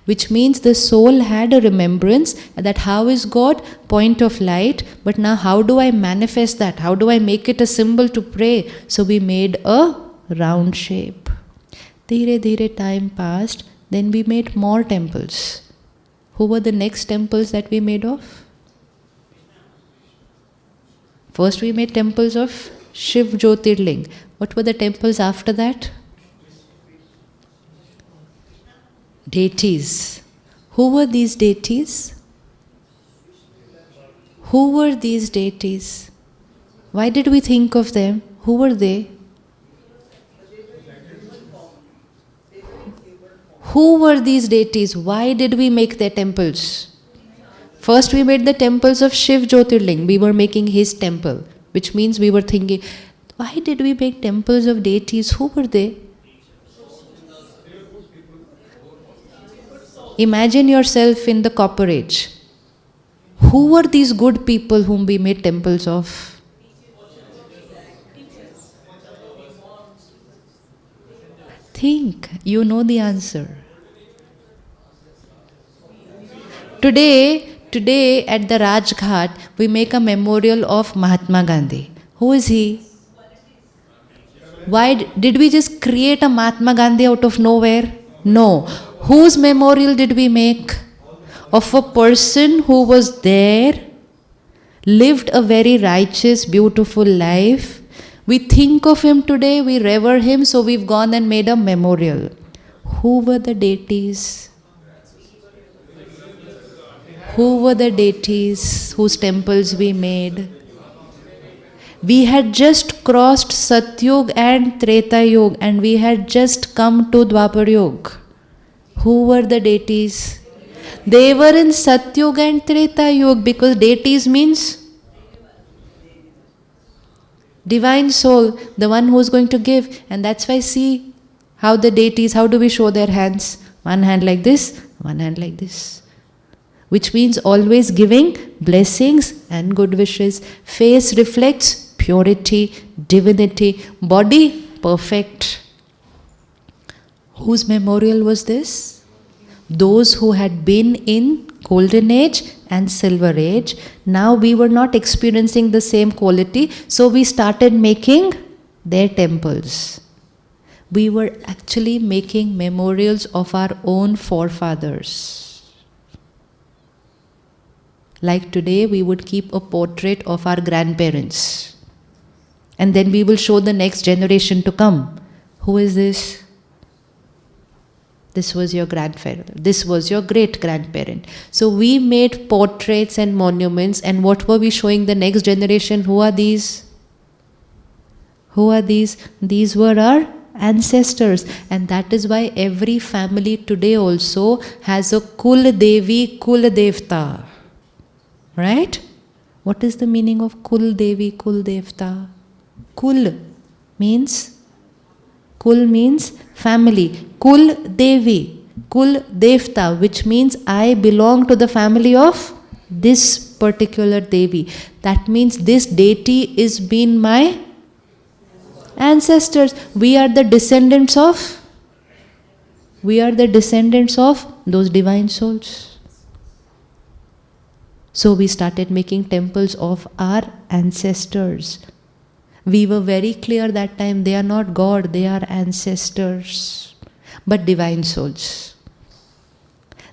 A: Which means the soul had a remembrance that how is God? Point of light. But now how do I manifest that? How do I make it a symbol to pray? So we made a round shape. Dhire dhire time passed. Then we made more temples. Who were the next temples that we made of? First we made temples of Shiv Jyotirling. What were the temples after that? Deities. Who were these deities? Who were these deities? Why did we think of them? Who were they? Who were these deities? Why did we make their temples? First we made the temples of Shiv Jyotirling. We were making his temple, which means we were thinking, why did we make temples of deities? Who were they? Imagine yourself in the Copper Age. Who were these good people whom we made temples of? Think, you know the answer. Today at the Rajghat, we make a memorial of Mahatma Gandhi. Who is he? Why did we just create a Mahatma Gandhi out of nowhere? No. Whose memorial did we make? Of a person who was there, lived a very righteous, beautiful life. We think of him today, we revere him, so we've gone and made a memorial. Who were the deities? Who were the deities whose temples we made? We had just crossed Satyug and Treta Yug, and we had just come to Dwapar Yug. Who were the deities? They were in Satyug and Treta Yug, because deities means divine soul, the one who is going to give. And that's why see how the deities, how do we show their hands? One hand like this, one hand like this. Which means always giving blessings and good wishes. Face reflects purity, divinity. Body, perfect. Whose memorial was this? Those who had been in Golden Age and Silver Age. Now we were not experiencing the same quality, so we started making their temples. We were actually making memorials of our own forefathers. Like today, we would keep a portrait of our grandparents. And then we will show the next generation to come. Who is this? This was your grandparent. This was your great-grandparent. So we made portraits and monuments, and what were we showing the next generation? Who are these? Who are these? These were our ancestors. And that is why every family today also has a Kul Devi, Kul Devta. Right? What is the meaning of Kul Devi, Kul Devta? Kul means family. Kul Devi, Kul Devta, which means I belong to the family of this particular Devi. That means this deity is been my ancestors. We are the descendants of those divine souls. So we started making temples of our ancestors. We were very clear that time, they are not God, they are ancestors, but divine souls.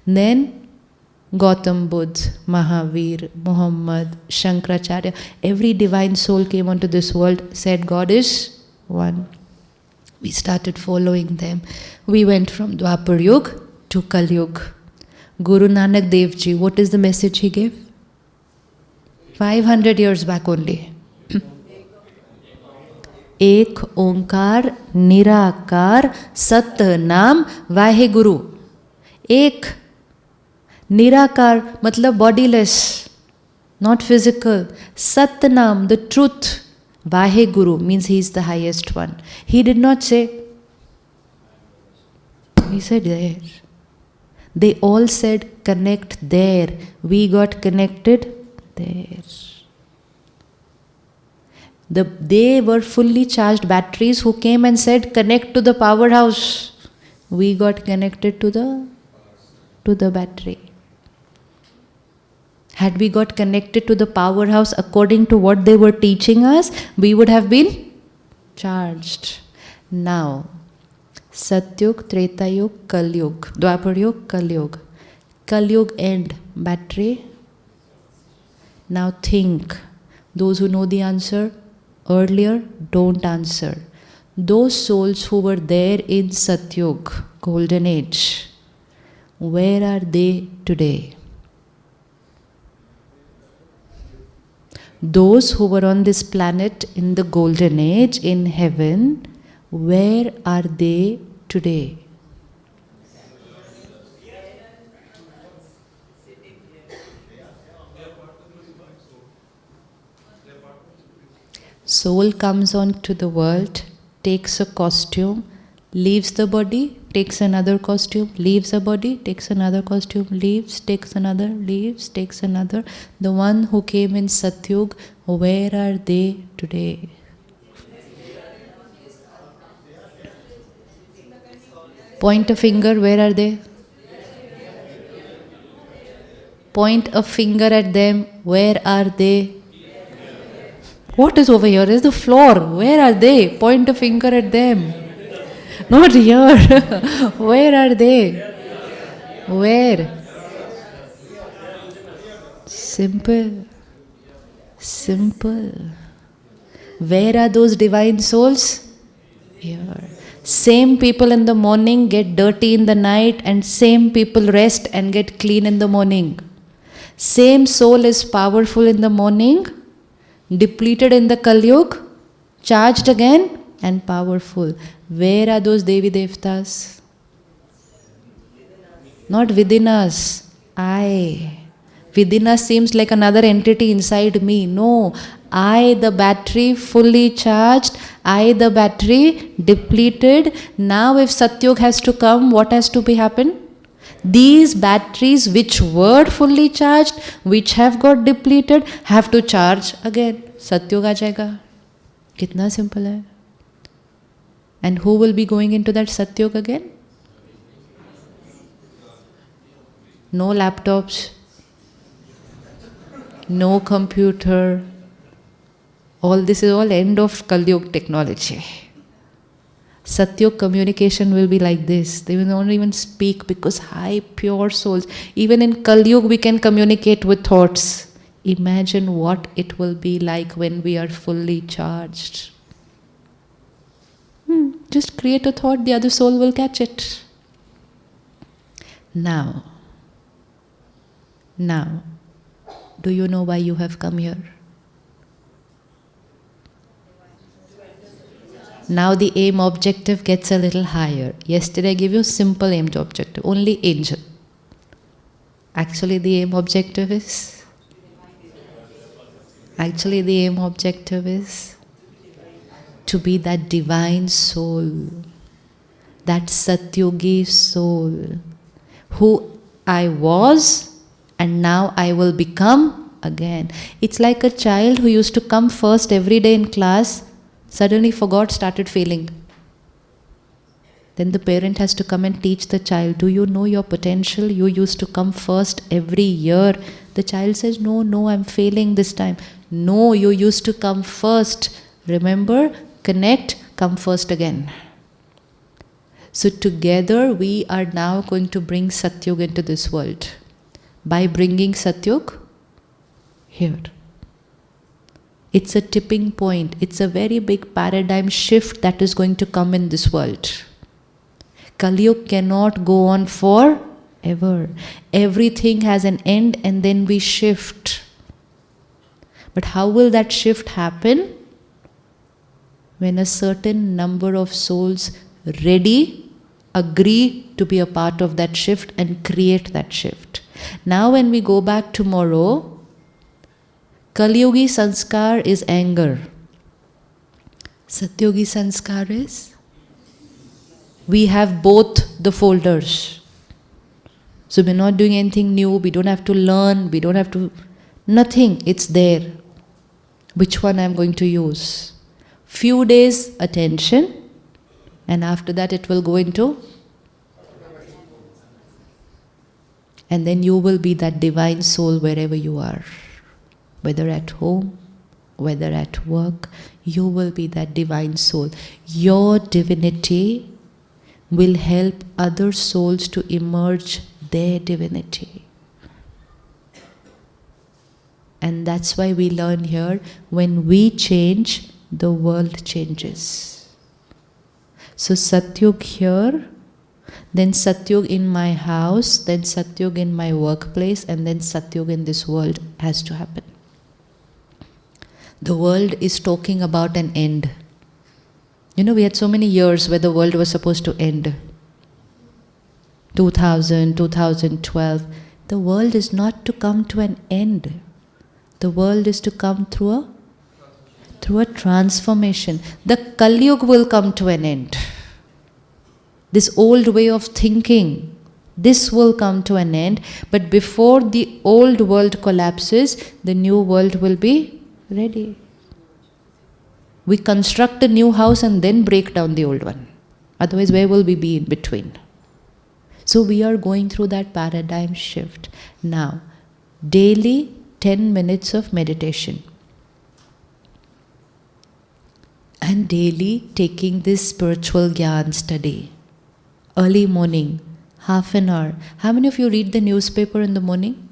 A: Then Gautam Buddha, Mahavir, Muhammad, Shankaracharya, every divine soul came onto this world, said God is one. We started following them. We went from Dwapar Yuga to Kal Yuga. Guru Nanak Dev Ji, what is the message he gave? 500 years back only. Ek Onkar Nirakar Sat Naam Vaheguru. Ek Nirakar matlab bodiless, not physical. Sat Naam, the truth. Vaheguru means he is the highest one. He did not say, he said there. They all said connect there. We got connected there. They were fully charged batteries who came and said connect to the powerhouse. We got connected to the battery. Had we got connected to the powerhouse according to what they were teaching us, we would have been charged. Now, Satyug, Treta Yuga, Kal Yuga, Dwapar Yuga, Kal Yuga. Kal Yuga end, battery. Now think, those who know the answer earlier, don't answer. Those souls who were there in Satyug, golden age, where are they today? Those who were on this planet in the golden age, in heaven, where are they today? Soul comes on to the world, takes a costume, leaves the body, takes another costume, leaves a body, takes another costume, leaves, takes another, leaves, takes another. The one who came in Satyug, where are they today? Point a finger, where are they? Point a finger at them, where are they? What is over here? Is the floor. Where are they? Point a finger at them. Not here. Where are they? Where? Simple. Simple. Where are those divine souls? Here. Same people in the morning get dirty in the night, and same people rest and get clean in the morning. Same soul is powerful in the morning, depleted in the Kal Yuga, charged again and powerful. Where are those Devi Devtas? Not within us. I. Within us seems like another entity inside me. No. I, the battery, fully charged. I, the battery, depleted. Now if Satyug has to come, what has to be happen? These batteries which were fully charged, which have got depleted, have to charge again. Satyug aa jayega. Kitna simple hai. And who will be going into that Satyug again? No laptops, no computer. All this is all end of Kal Yuga technology. Satyug communication will be like this. They will not even speak because high pure souls. Even in Kal Yuga we can communicate with thoughts. Imagine what it will be like when we are fully charged. Just create a thought, the other soul will catch it. Now, do you know why you have come here? Now the aim objective gets a little higher. Yesterday I gave you simple aim objective, only angel. Actually the aim objective is to be that divine soul, that Satyugi soul, who I was and now I will become again. It's like a child who used to come first every day in class, suddenly forgot, started failing. Then the parent has to come and teach the child, do you know your potential? You used to come first every year. The child says, no, I'm failing this time. No, you used to come first. Remember, connect, come first again. So together we are now going to bring Satyug into this world. By bringing Satyug here. It's a tipping point. It's a very big paradigm shift that is going to come in this world. Kali-yuga cannot go on forever. Everything has an end and then we shift. But how will that shift happen? When a certain number of souls agree to be a part of that shift and create that shift. Now when we go back tomorrow, Kali-yugi sanskar is anger. Satyugi sanskar is? We have both the folders. So we're not doing anything new, we don't have to learn, we don't have to, nothing, it's there. Which one I'm going to use? Few days attention, and after that it will go into, and then you will be that divine soul wherever you are. Whether at home, whether at work, you will be that divine soul. Your divinity will help other souls to emerge their divinity. And that's why we learn here, when we change, the world changes. So Satyug here, then Satyug in my house, then Satyug in my workplace, and then Satyug in this world has to happen. The world is talking about an end. You know, we had so many years where the world was supposed to end. 2000, 2012. The world is not to come to an end. The world is to come through a transformation. The Kali-yuga will come to an end. This old way of thinking, this will come to an end. But before the old world collapses, the new world will be ready. We construct a new house and then break down the old one. Otherwise, where will we be in between? So we are going through that paradigm shift. Now, daily 10 minutes of meditation. And daily taking this spiritual Gyan study. Early morning, half an hour. How many of you read the newspaper in the morning?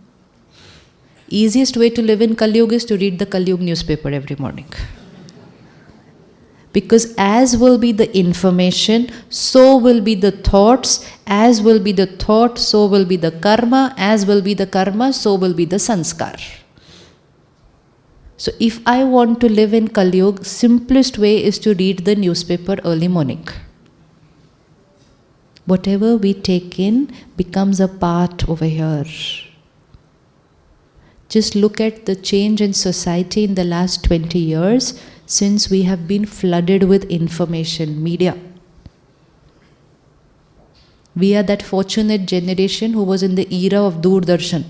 A: Easiest way to live in Kali-yuga is to read the Kali-yuga newspaper every morning. Because as will be the information, so will be the thoughts. As will be the thought, so will be the karma. As will be the karma, so will be the sanskar. So if I want to live in Kali-yuga, simplest way is to read the newspaper early morning. Whatever we take in becomes a part over here. Just look at the change in society in the last 20 years since we have been flooded with information, media. We are that fortunate generation who was in the era of Doordarshan.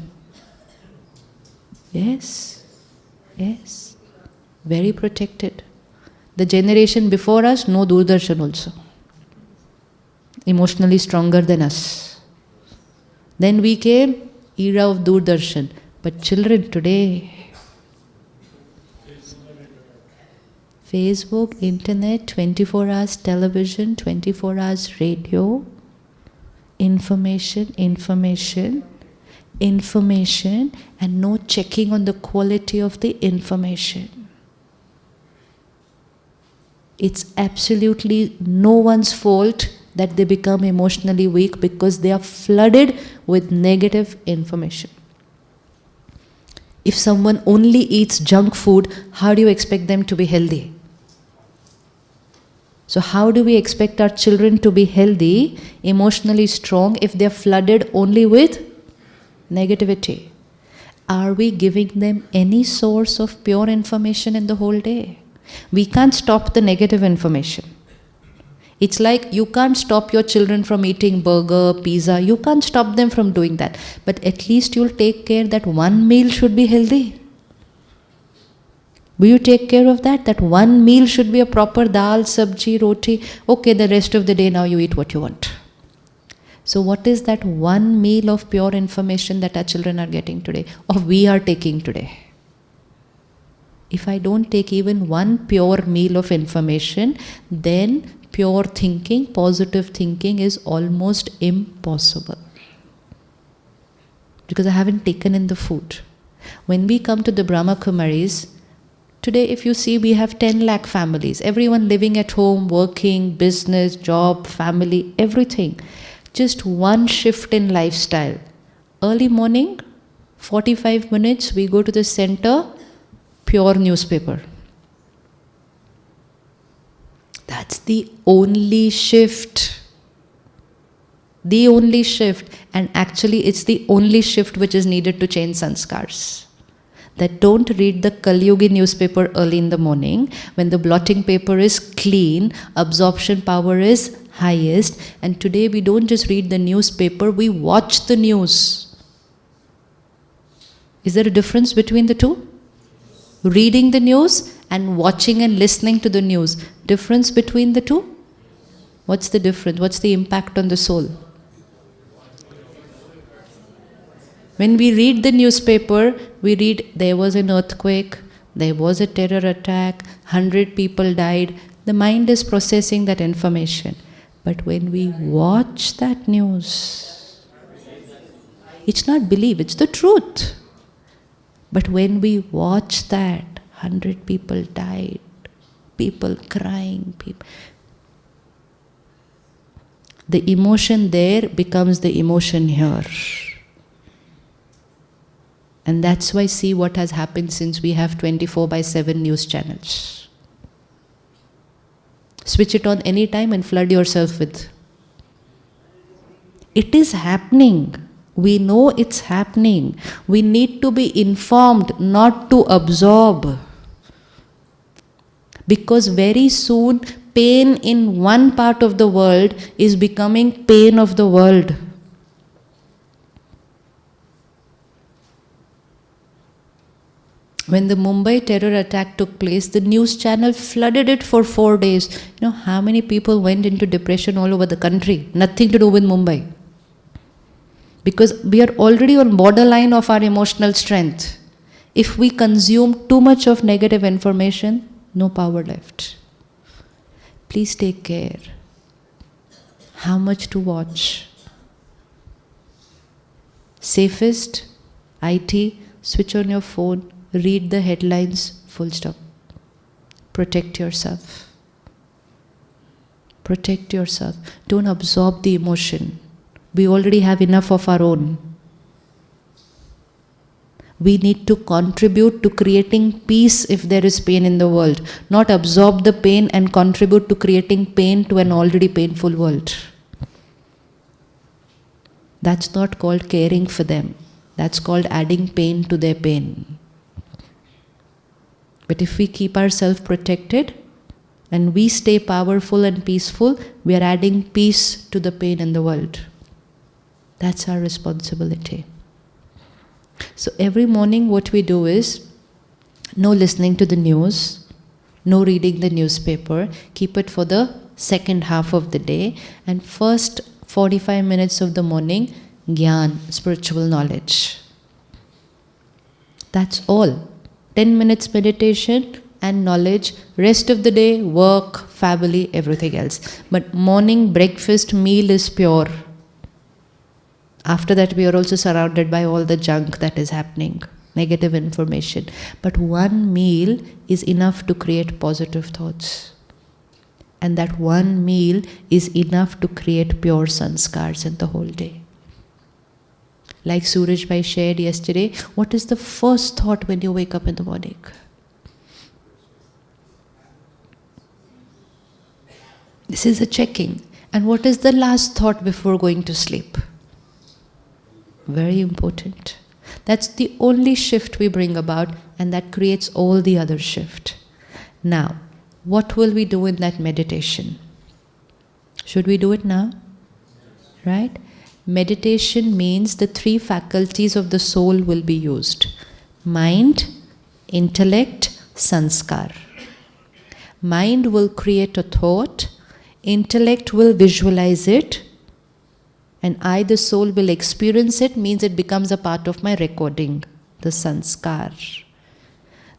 A: Yes, yes, very protected. The generation before us, no Doordarshan also. Emotionally stronger than us. Then we came, era of Doordarshan. But children today, Facebook, internet, 24 hours television, 24 hours radio, information, and no checking on the quality of the information. It's absolutely no one's fault that they become emotionally weak because they are flooded with negative information. If someone only eats junk food, how do you expect them to be healthy? So how do we expect our children to be healthy, emotionally strong, if they are flooded only with negativity? Are we giving them any source of pure information in the whole day? We can't stop the negative information. It's like you can't stop your children from eating burger, pizza. You can't stop them from doing that. But at least you'll take care that one meal should be healthy. Will you take care of that? That one meal should be a proper dal, sabji, roti. Okay, the rest of the day now you eat what you want. So what is that one meal of pure information that our children are getting today, or we are taking today? If I don't take even one pure meal of information, then pure thinking, positive thinking is almost impossible. Because I haven't taken in the food. When we come to the Brahma Kumaris, today if you see, we have 10 lakh families. Everyone living at home, working, business, job, family, everything. Just one shift in lifestyle. Early morning, 45 minutes, we go to the center, pure newspaper. That's the only shift. The only shift. And actually it's the only shift which is needed to change sanskars. That don't read the Kali Yugi newspaper early in the morning when the blotting paper is clean, absorption power is highest, and today we don't just read the newspaper, we watch the news. Is there a difference between the two? Reading the news and watching and listening to the news. Difference between the two? What's the difference? What's the impact on the soul? When we read the newspaper, we read there was an earthquake, there was a terror attack, 100 people died. The mind is processing that information. But when we watch that news, it's not belief, it's the truth. But when we watch that, 100 people died, people crying, the emotion there becomes the emotion here. And that's why see what has happened since we have 24/7 news channels. Switch it on any time and flood yourself with. It is happening. We know it's happening. We need to be informed, not to absorb. Because very soon, pain in one part of the world is becoming pain of the world. When the Mumbai terror attack took place, the news channel flooded it for 4 days. You know how many people went into depression all over the country? Nothing to do with Mumbai. Because we are already on borderline of our emotional strength. If we consume too much of negative information, no power left. Please take care. How much to watch? Safest, IT, switch on your phone, read the headlines, full stop. Protect yourself. Protect yourself. Don't absorb the emotion. We already have enough of our own. We need to contribute to creating peace if there is pain in the world, not absorb the pain and contribute to creating pain to an already painful world. That's not called caring for them. That's called adding pain to their pain. But if we keep ourselves protected and we stay powerful and peaceful, we are adding peace to the pain in the world. That's our responsibility. So every morning what we do is, no listening to the news, no reading the newspaper, keep it for the second half of the day, and first 45 minutes of the morning, Gyan, spiritual knowledge. That's all. 10 minutes meditation and knowledge, rest of the day, work, family, everything else. But morning breakfast meal is pure. After that, we are also surrounded by all the junk that is happening, negative information. But one meal is enough to create positive thoughts. And that one meal is enough to create pure sanskars in the whole day. Like Suraj Bhai shared yesterday, what is the first thought when you wake up in the morning? This is a checking. And what is the last thought before going to sleep? Very important. That's the only shift we bring about, and that creates all the other shift. Now, what will we do in that meditation? Should we do it now? Right? Meditation means the three faculties of the soul will be used. Mind, intellect, sanskar. Mind will create a thought, intellect will visualize it, And I, the soul, will experience it, means it becomes a part of my recording, the sanskar.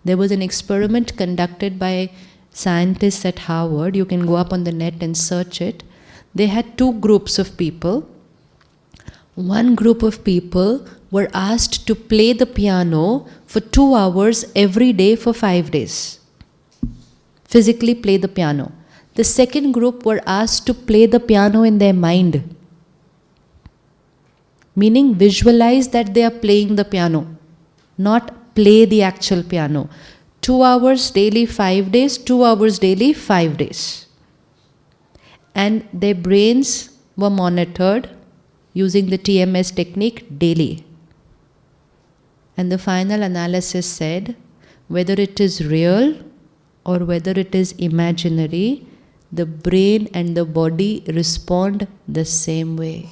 A: There was an experiment conducted by scientists at Harvard. You can go up on the net and search it. They had two groups of people. One group of people were asked to play the piano for 2 hours every day for 5 days. Physically play the piano. The second group were asked to play the piano in their mind. Meaning visualize that they are playing the piano, not play the actual piano. 2 hours daily, 5 days, 2 hours daily, 5 days. And their brains were monitored using the TMS technique daily. And the final analysis said, whether it is real or whether it is imaginary, the brain and the body respond the same way.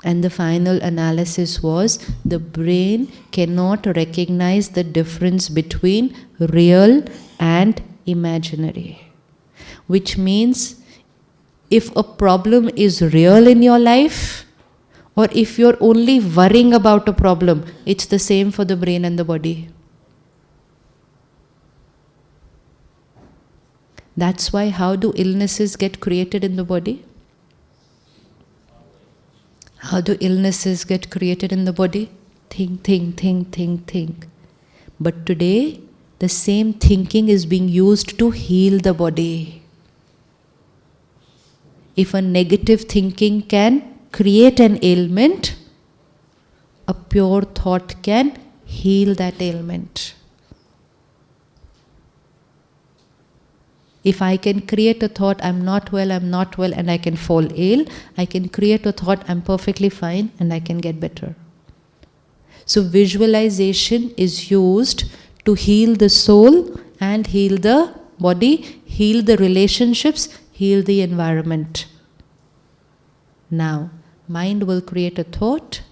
A: And the final analysis was, the brain cannot recognize the difference between real and imaginary. Which means, if a problem is real in your life, or if you're only worrying about a problem, it's the same for the brain and the body. That's why, how do illnesses get created in the body? How do illnesses get created in the body? Think. But today, the same thinking is being used to heal the body. If a negative thinking can create an ailment, a pure thought can heal that ailment. If I can create a thought, I'm not well, and I can fall ill, I can create a thought, I'm perfectly fine, and I can get better. So visualization is used to heal the soul and heal the body, heal the relationships, heal the environment. Now, mind will create a thought,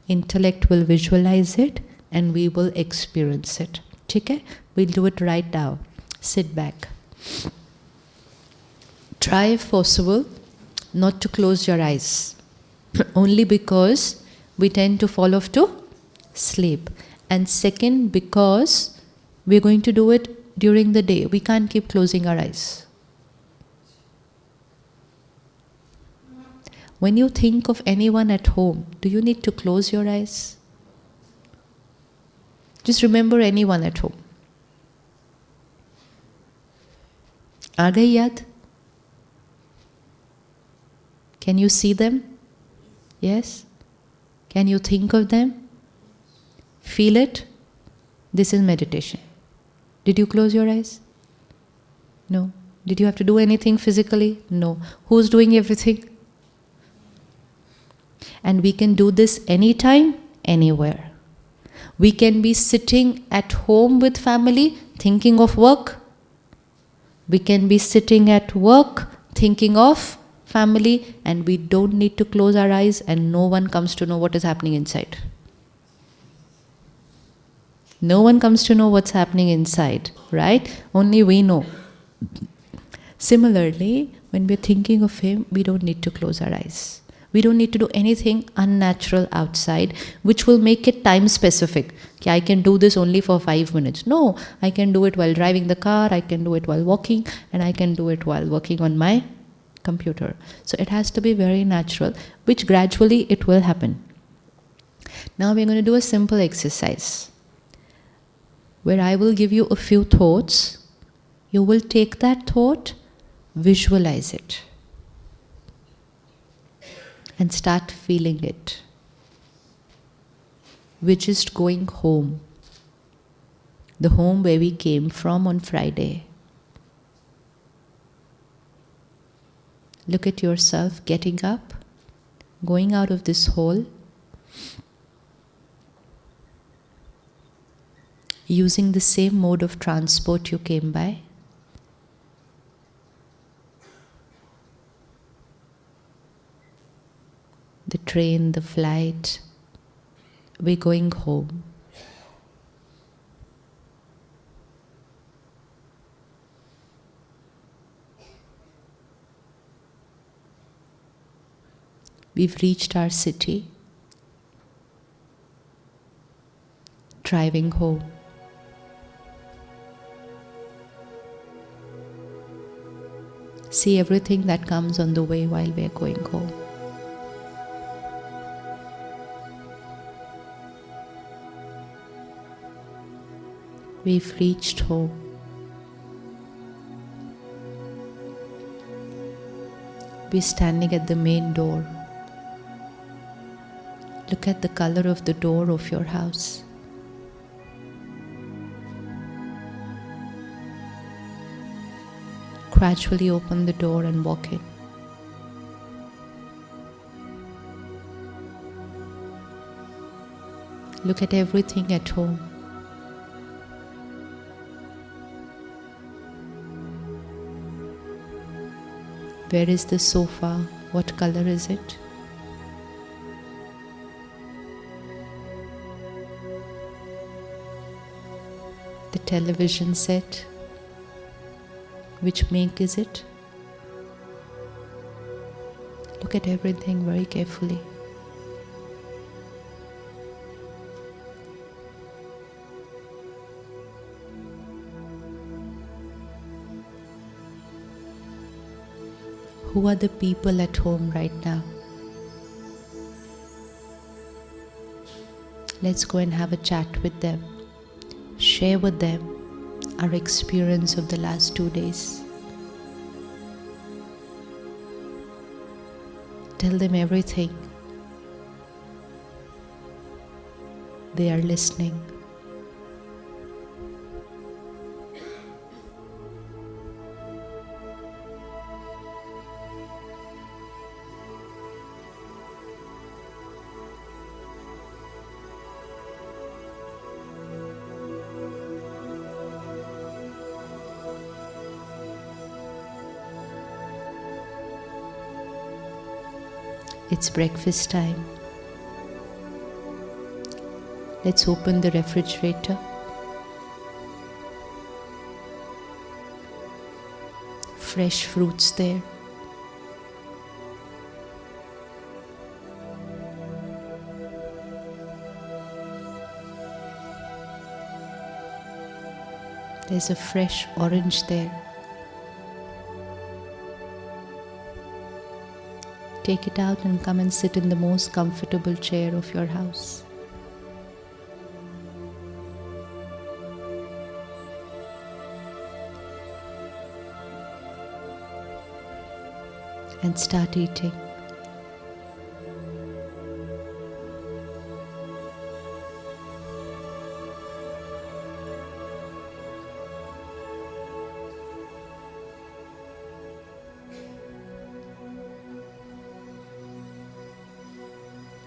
A: intellect will visualize it, and we will experience it. Okay? We'll do it right now. Sit back. Try, if possible, not to close your eyes. Only because we tend to fall off to sleep. And second, because we're going to do it during the day. We can't keep closing our eyes. When you think of anyone at home, do you need to close your eyes? Just remember anyone at home. Aa gayi yaad? Can you see them? Yes? Can you think of them? Feel it? This is meditation. Did you close your eyes? No. Did you have to do anything physically? No. Who's doing everything? And we can do this anytime, anywhere. We can be sitting at home with family, thinking of work. We can be sitting at work, thinking of family, and we don't need to close our eyes, and no one comes to know what is happening inside. No one comes to know what's happening inside, right? Only we know. Similarly, when we're thinking of Him, we don't need to close our eyes. We don't need to do anything unnatural outside, which will make it time specific. Okay, I can do this only for 5 minutes. No, I can do it while driving the car, I can do it while walking, and I can do it while working on my computer. So it has to be very natural, which gradually it will happen. Now we're going to do a simple exercise, where I will give you a few thoughts. You will take that thought, visualize it, and start feeling it. We're just going home. The home where we came from on Friday. Look at yourself getting up, going out of this hall, using the same mode of transport you came by. The train, the flight, we're going home. We've reached our city, driving home. See everything that comes on the way while we're going home. We've reached home. We're standing at the main door. Look at the color of the door of your house. Gradually open the door and walk in. Look at everything at home. Where is the sofa? What color is it? The television set. Which make is it? Look at everything very carefully. Who are the people at home right now? Let's go and have a chat with them. Share with them our experience of the last 2 days. Tell them everything. They are listening. It's breakfast time. Let's open the refrigerator. Fresh fruits there. There's a fresh orange there. Take it out and come and sit in the most comfortable chair of your house. And start eating.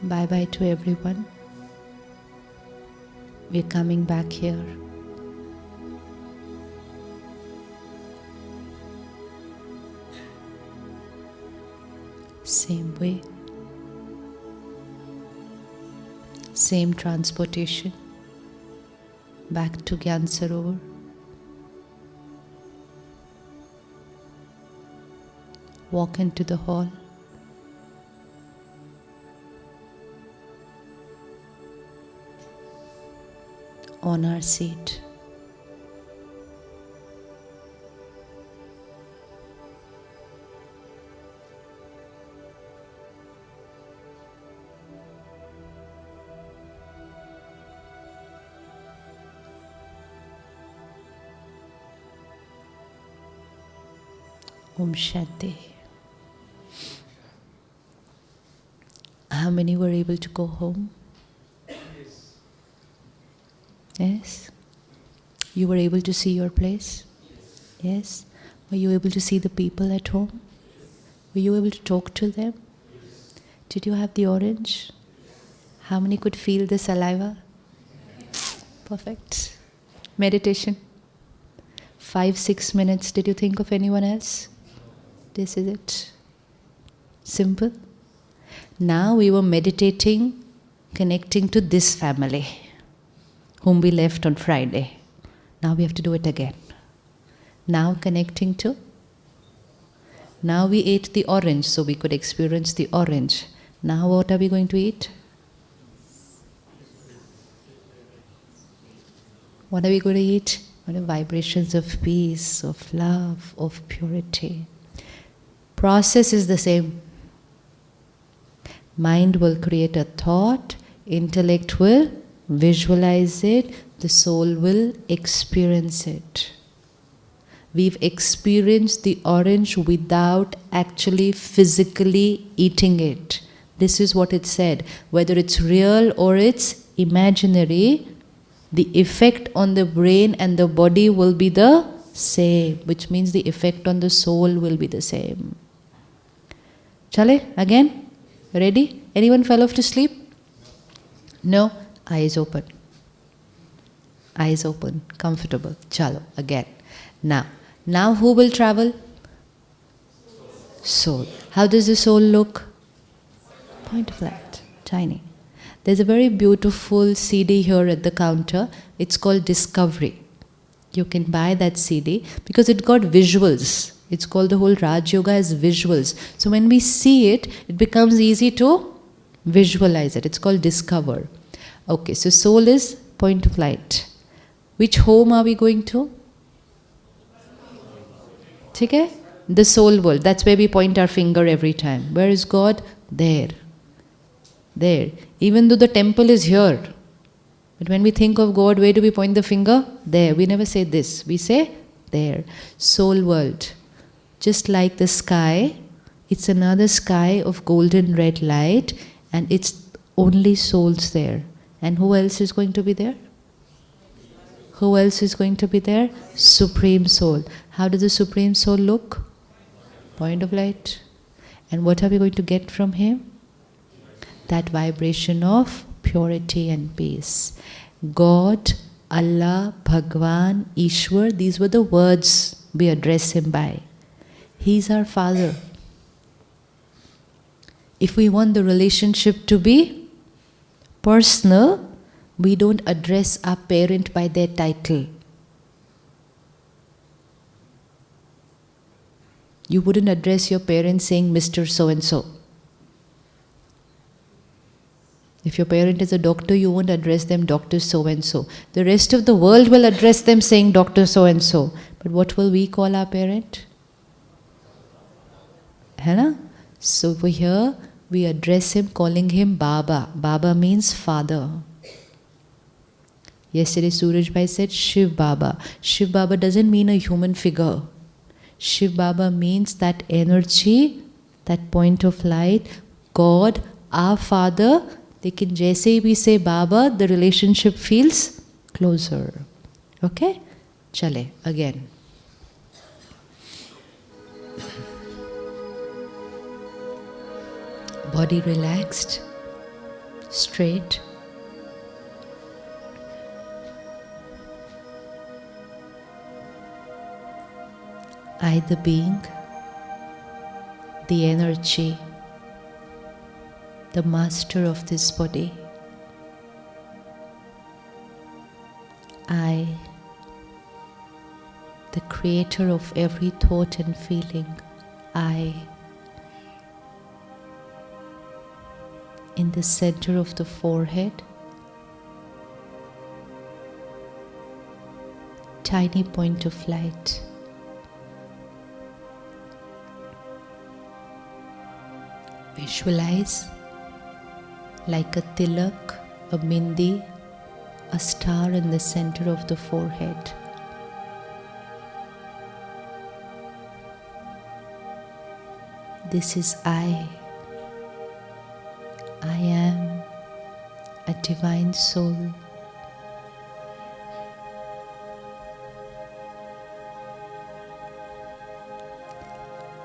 A: Bye-bye to everyone. We're coming back here. Same way. Same transportation. Back to Gyan Sarovar. Walk into the hall. On our seat. Om Shanti. How many were able to go home? Yes? You were able to see your place? Yes? Were you able to see the people at home? Were you able to talk to them? Did you have the orange? How many could feel the saliva? Perfect. Meditation. 5-6 minutes. Did you think of anyone else? This is it. Simple. Now we were meditating, connecting to this family whom we left on Friday. Now we have to do it again. Now connecting to. Now we ate the orange, so we could experience the orange. Now what are we going to eat? What are we going to eat? What are vibrations of peace, of love, of purity? Process is the same. Mind will create a thought, intellect will visualize it, the soul will experience it. We've experienced the orange without actually physically eating it. This is what it said. Whether it's real or it's imaginary, the effect on the brain and the body will be the same, which means the effect on the soul will be the same. Chale, again? Ready? Anyone fell off to sleep? No? Eyes open. Eyes open. Comfortable. Chalo, again. Now who will travel? Soul. How does the soul look? Point of light. Tiny. There's a very beautiful CD here at the counter. It's called Discovery. You can buy that CD because it got visuals. It's called the whole Raj Yoga as visuals. So when we see it, it becomes easy to visualize it. It's called Discover. Okay, so soul is point of light. Which home are we going to? Okay? The soul world. That's where we point our finger every time. Where is God? There. There. Even though the temple is here. But when we think of God, where do we point the finger? There. We never say this. We say there. Soul world. Just like the sky, it's another sky of golden red light, and it's only souls there. And who else is going to be there? Who else is going to be there? Supreme Soul. How does the Supreme Soul look? Point of light. And what are we going to get from Him? That vibration of purity and peace. God, Allah, Bhagwan, Ishwar, these were the words we address Him by. He's our Father. If we want the relationship to be personal, we don't address our parent by their title. You wouldn't address your parents saying Mr. So-and-so. If your parent is a doctor, you won't address them Dr. So-and-so. The rest of the world will address them saying Dr. So-and-so. But what will we call our parent? Hai? So over here, we address him calling him Baba. Baba means father. Yesterday Suraj Bhai said Shiv Baba. Shiv Baba doesn't mean a human figure. Shiv Baba means that energy, that point of light, God, our Father. Lekin jaise hi we say Baba, the relationship feels closer. Okay? Chale, again. Body relaxed, straight. I, the being, the energy, the master of this body. I, the creator of every thought and feeling. I, in the center of the forehead, tiny point of light. Visualize like a tilak, a bindi, a star in the center of the forehead. This is I. I am a divine soul.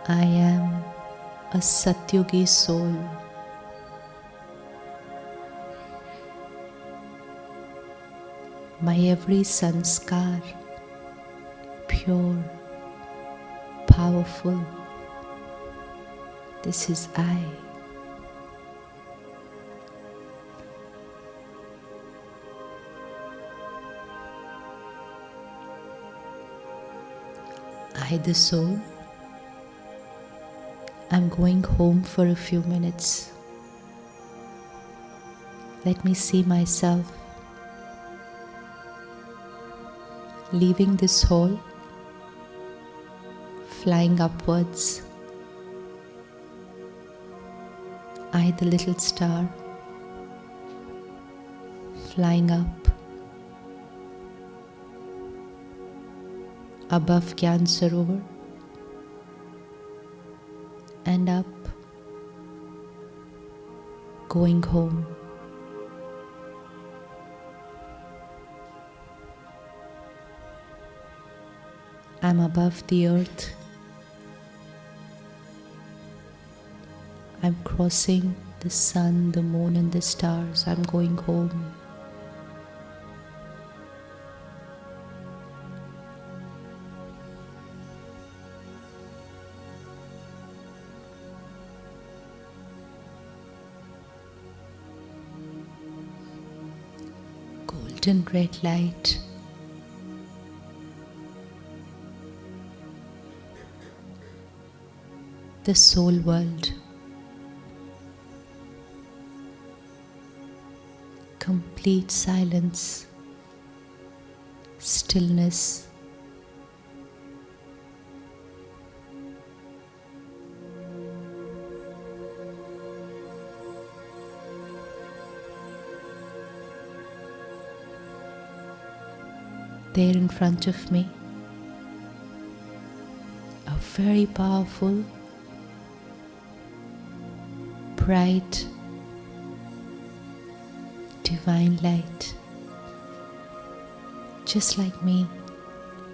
A: I am a Satyugi soul. My every sanskar, pure, powerful. This is I. I, the soul, I'm going home for a few minutes. Let me see myself leaving this hole, flying upwards. I, the little star, flying up above Gyan Sarovar and up, going home. I'm above the earth. I'm crossing the sun, the moon and the stars. I'm going home. Golden red light. The soul world. Complete silence, stillness. There in front of me, a very powerful, bright, divine light, just like me,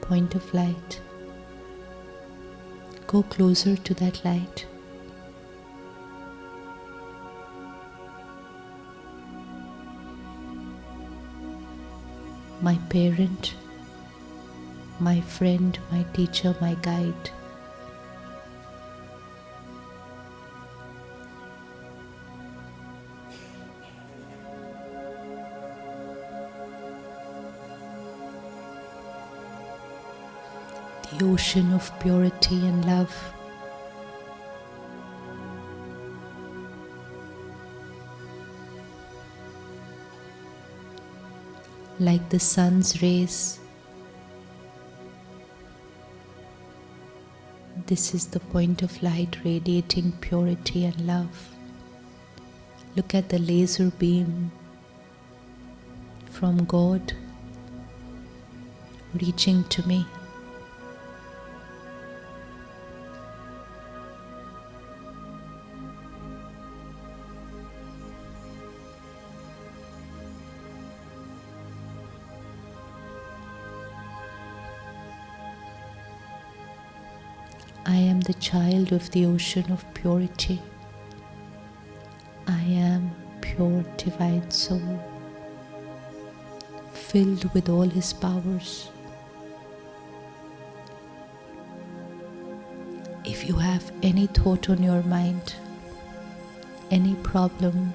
A: point of light. Go closer to that light. My parent, my friend, my teacher, my guide. The ocean of purity and love. Like the sun's rays, this is the point of light radiating purity and love. Look at the laser beam from God reaching to me. I am the child of the ocean of purity. I am pure divine soul, filled with all His powers. If you have any thought on your mind, any problem,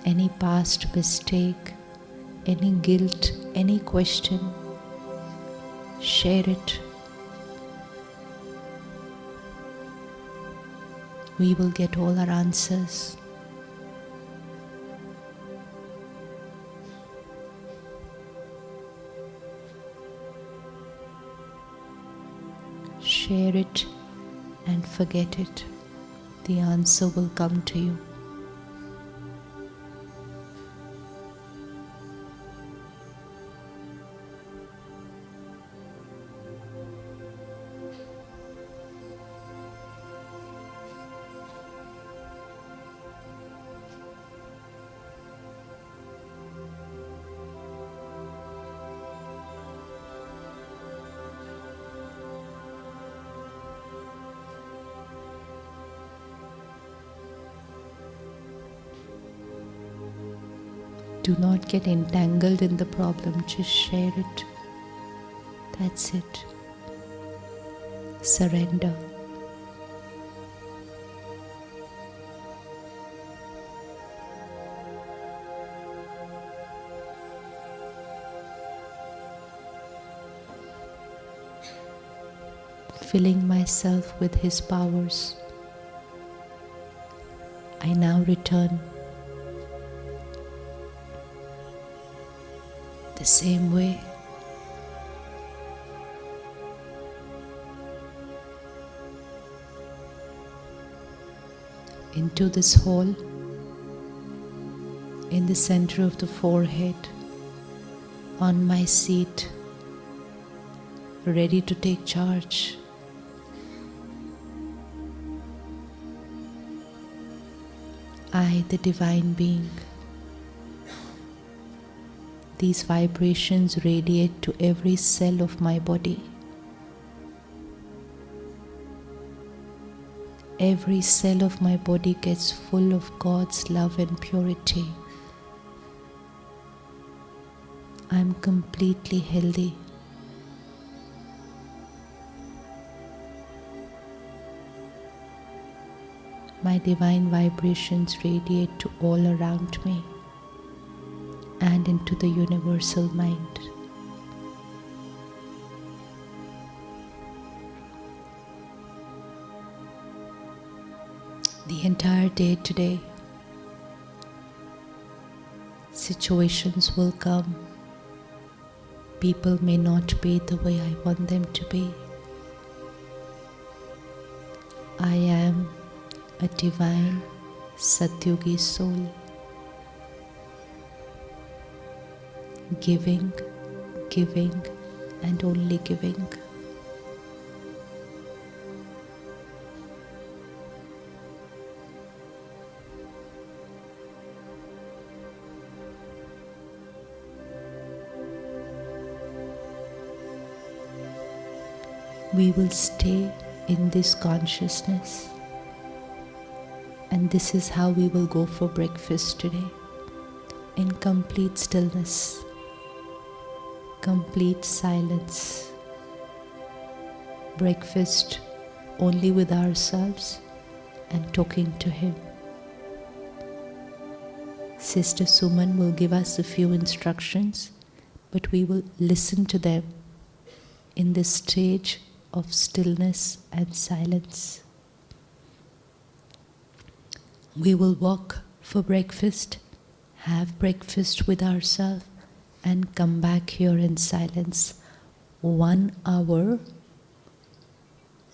A: any past mistake, any guilt, any question, share it. We will get all our answers. Share it and forget it. The answer will come to you. Do not get entangled in the problem, just share it. That's it. Surrender. Filling myself with His powers, I now return same way, into this hole in the center of the forehead, on my seat, ready to take charge. I, the Divine Being. These vibrations radiate to every cell of my body. Every cell of my body gets full of God's love and purity. I'm completely healthy. My divine vibrations radiate to all around me and into the universal mind. The entire day today, situations will come. People may not be the way I want them to be. I am a divine Satyugi soul, giving, giving, and only giving. We will stay in this consciousness, and this is how we will go for breakfast today, in complete stillness, complete silence. Breakfast only with ourselves and talking to Him. Sister Suman will give us a few instructions, but we will listen to them in this stage of stillness and silence. We will walk for breakfast, have breakfast with ourselves, and come back here in silence. 1 hour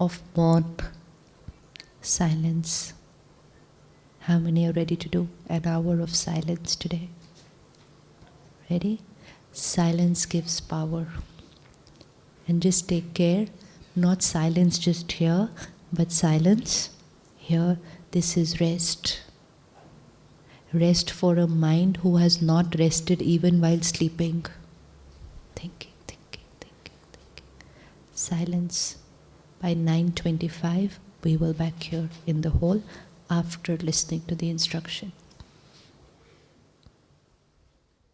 A: of morn silence. How many are ready to do an hour of silence today? Ready? Silence gives power. And just take care, not silence just here, but silence here. This is rest. Rest for a mind who has not rested even while sleeping. Thinking, thinking, thinking, thinking. Silence. By 9:25, we will back here in the hall after listening to the instruction.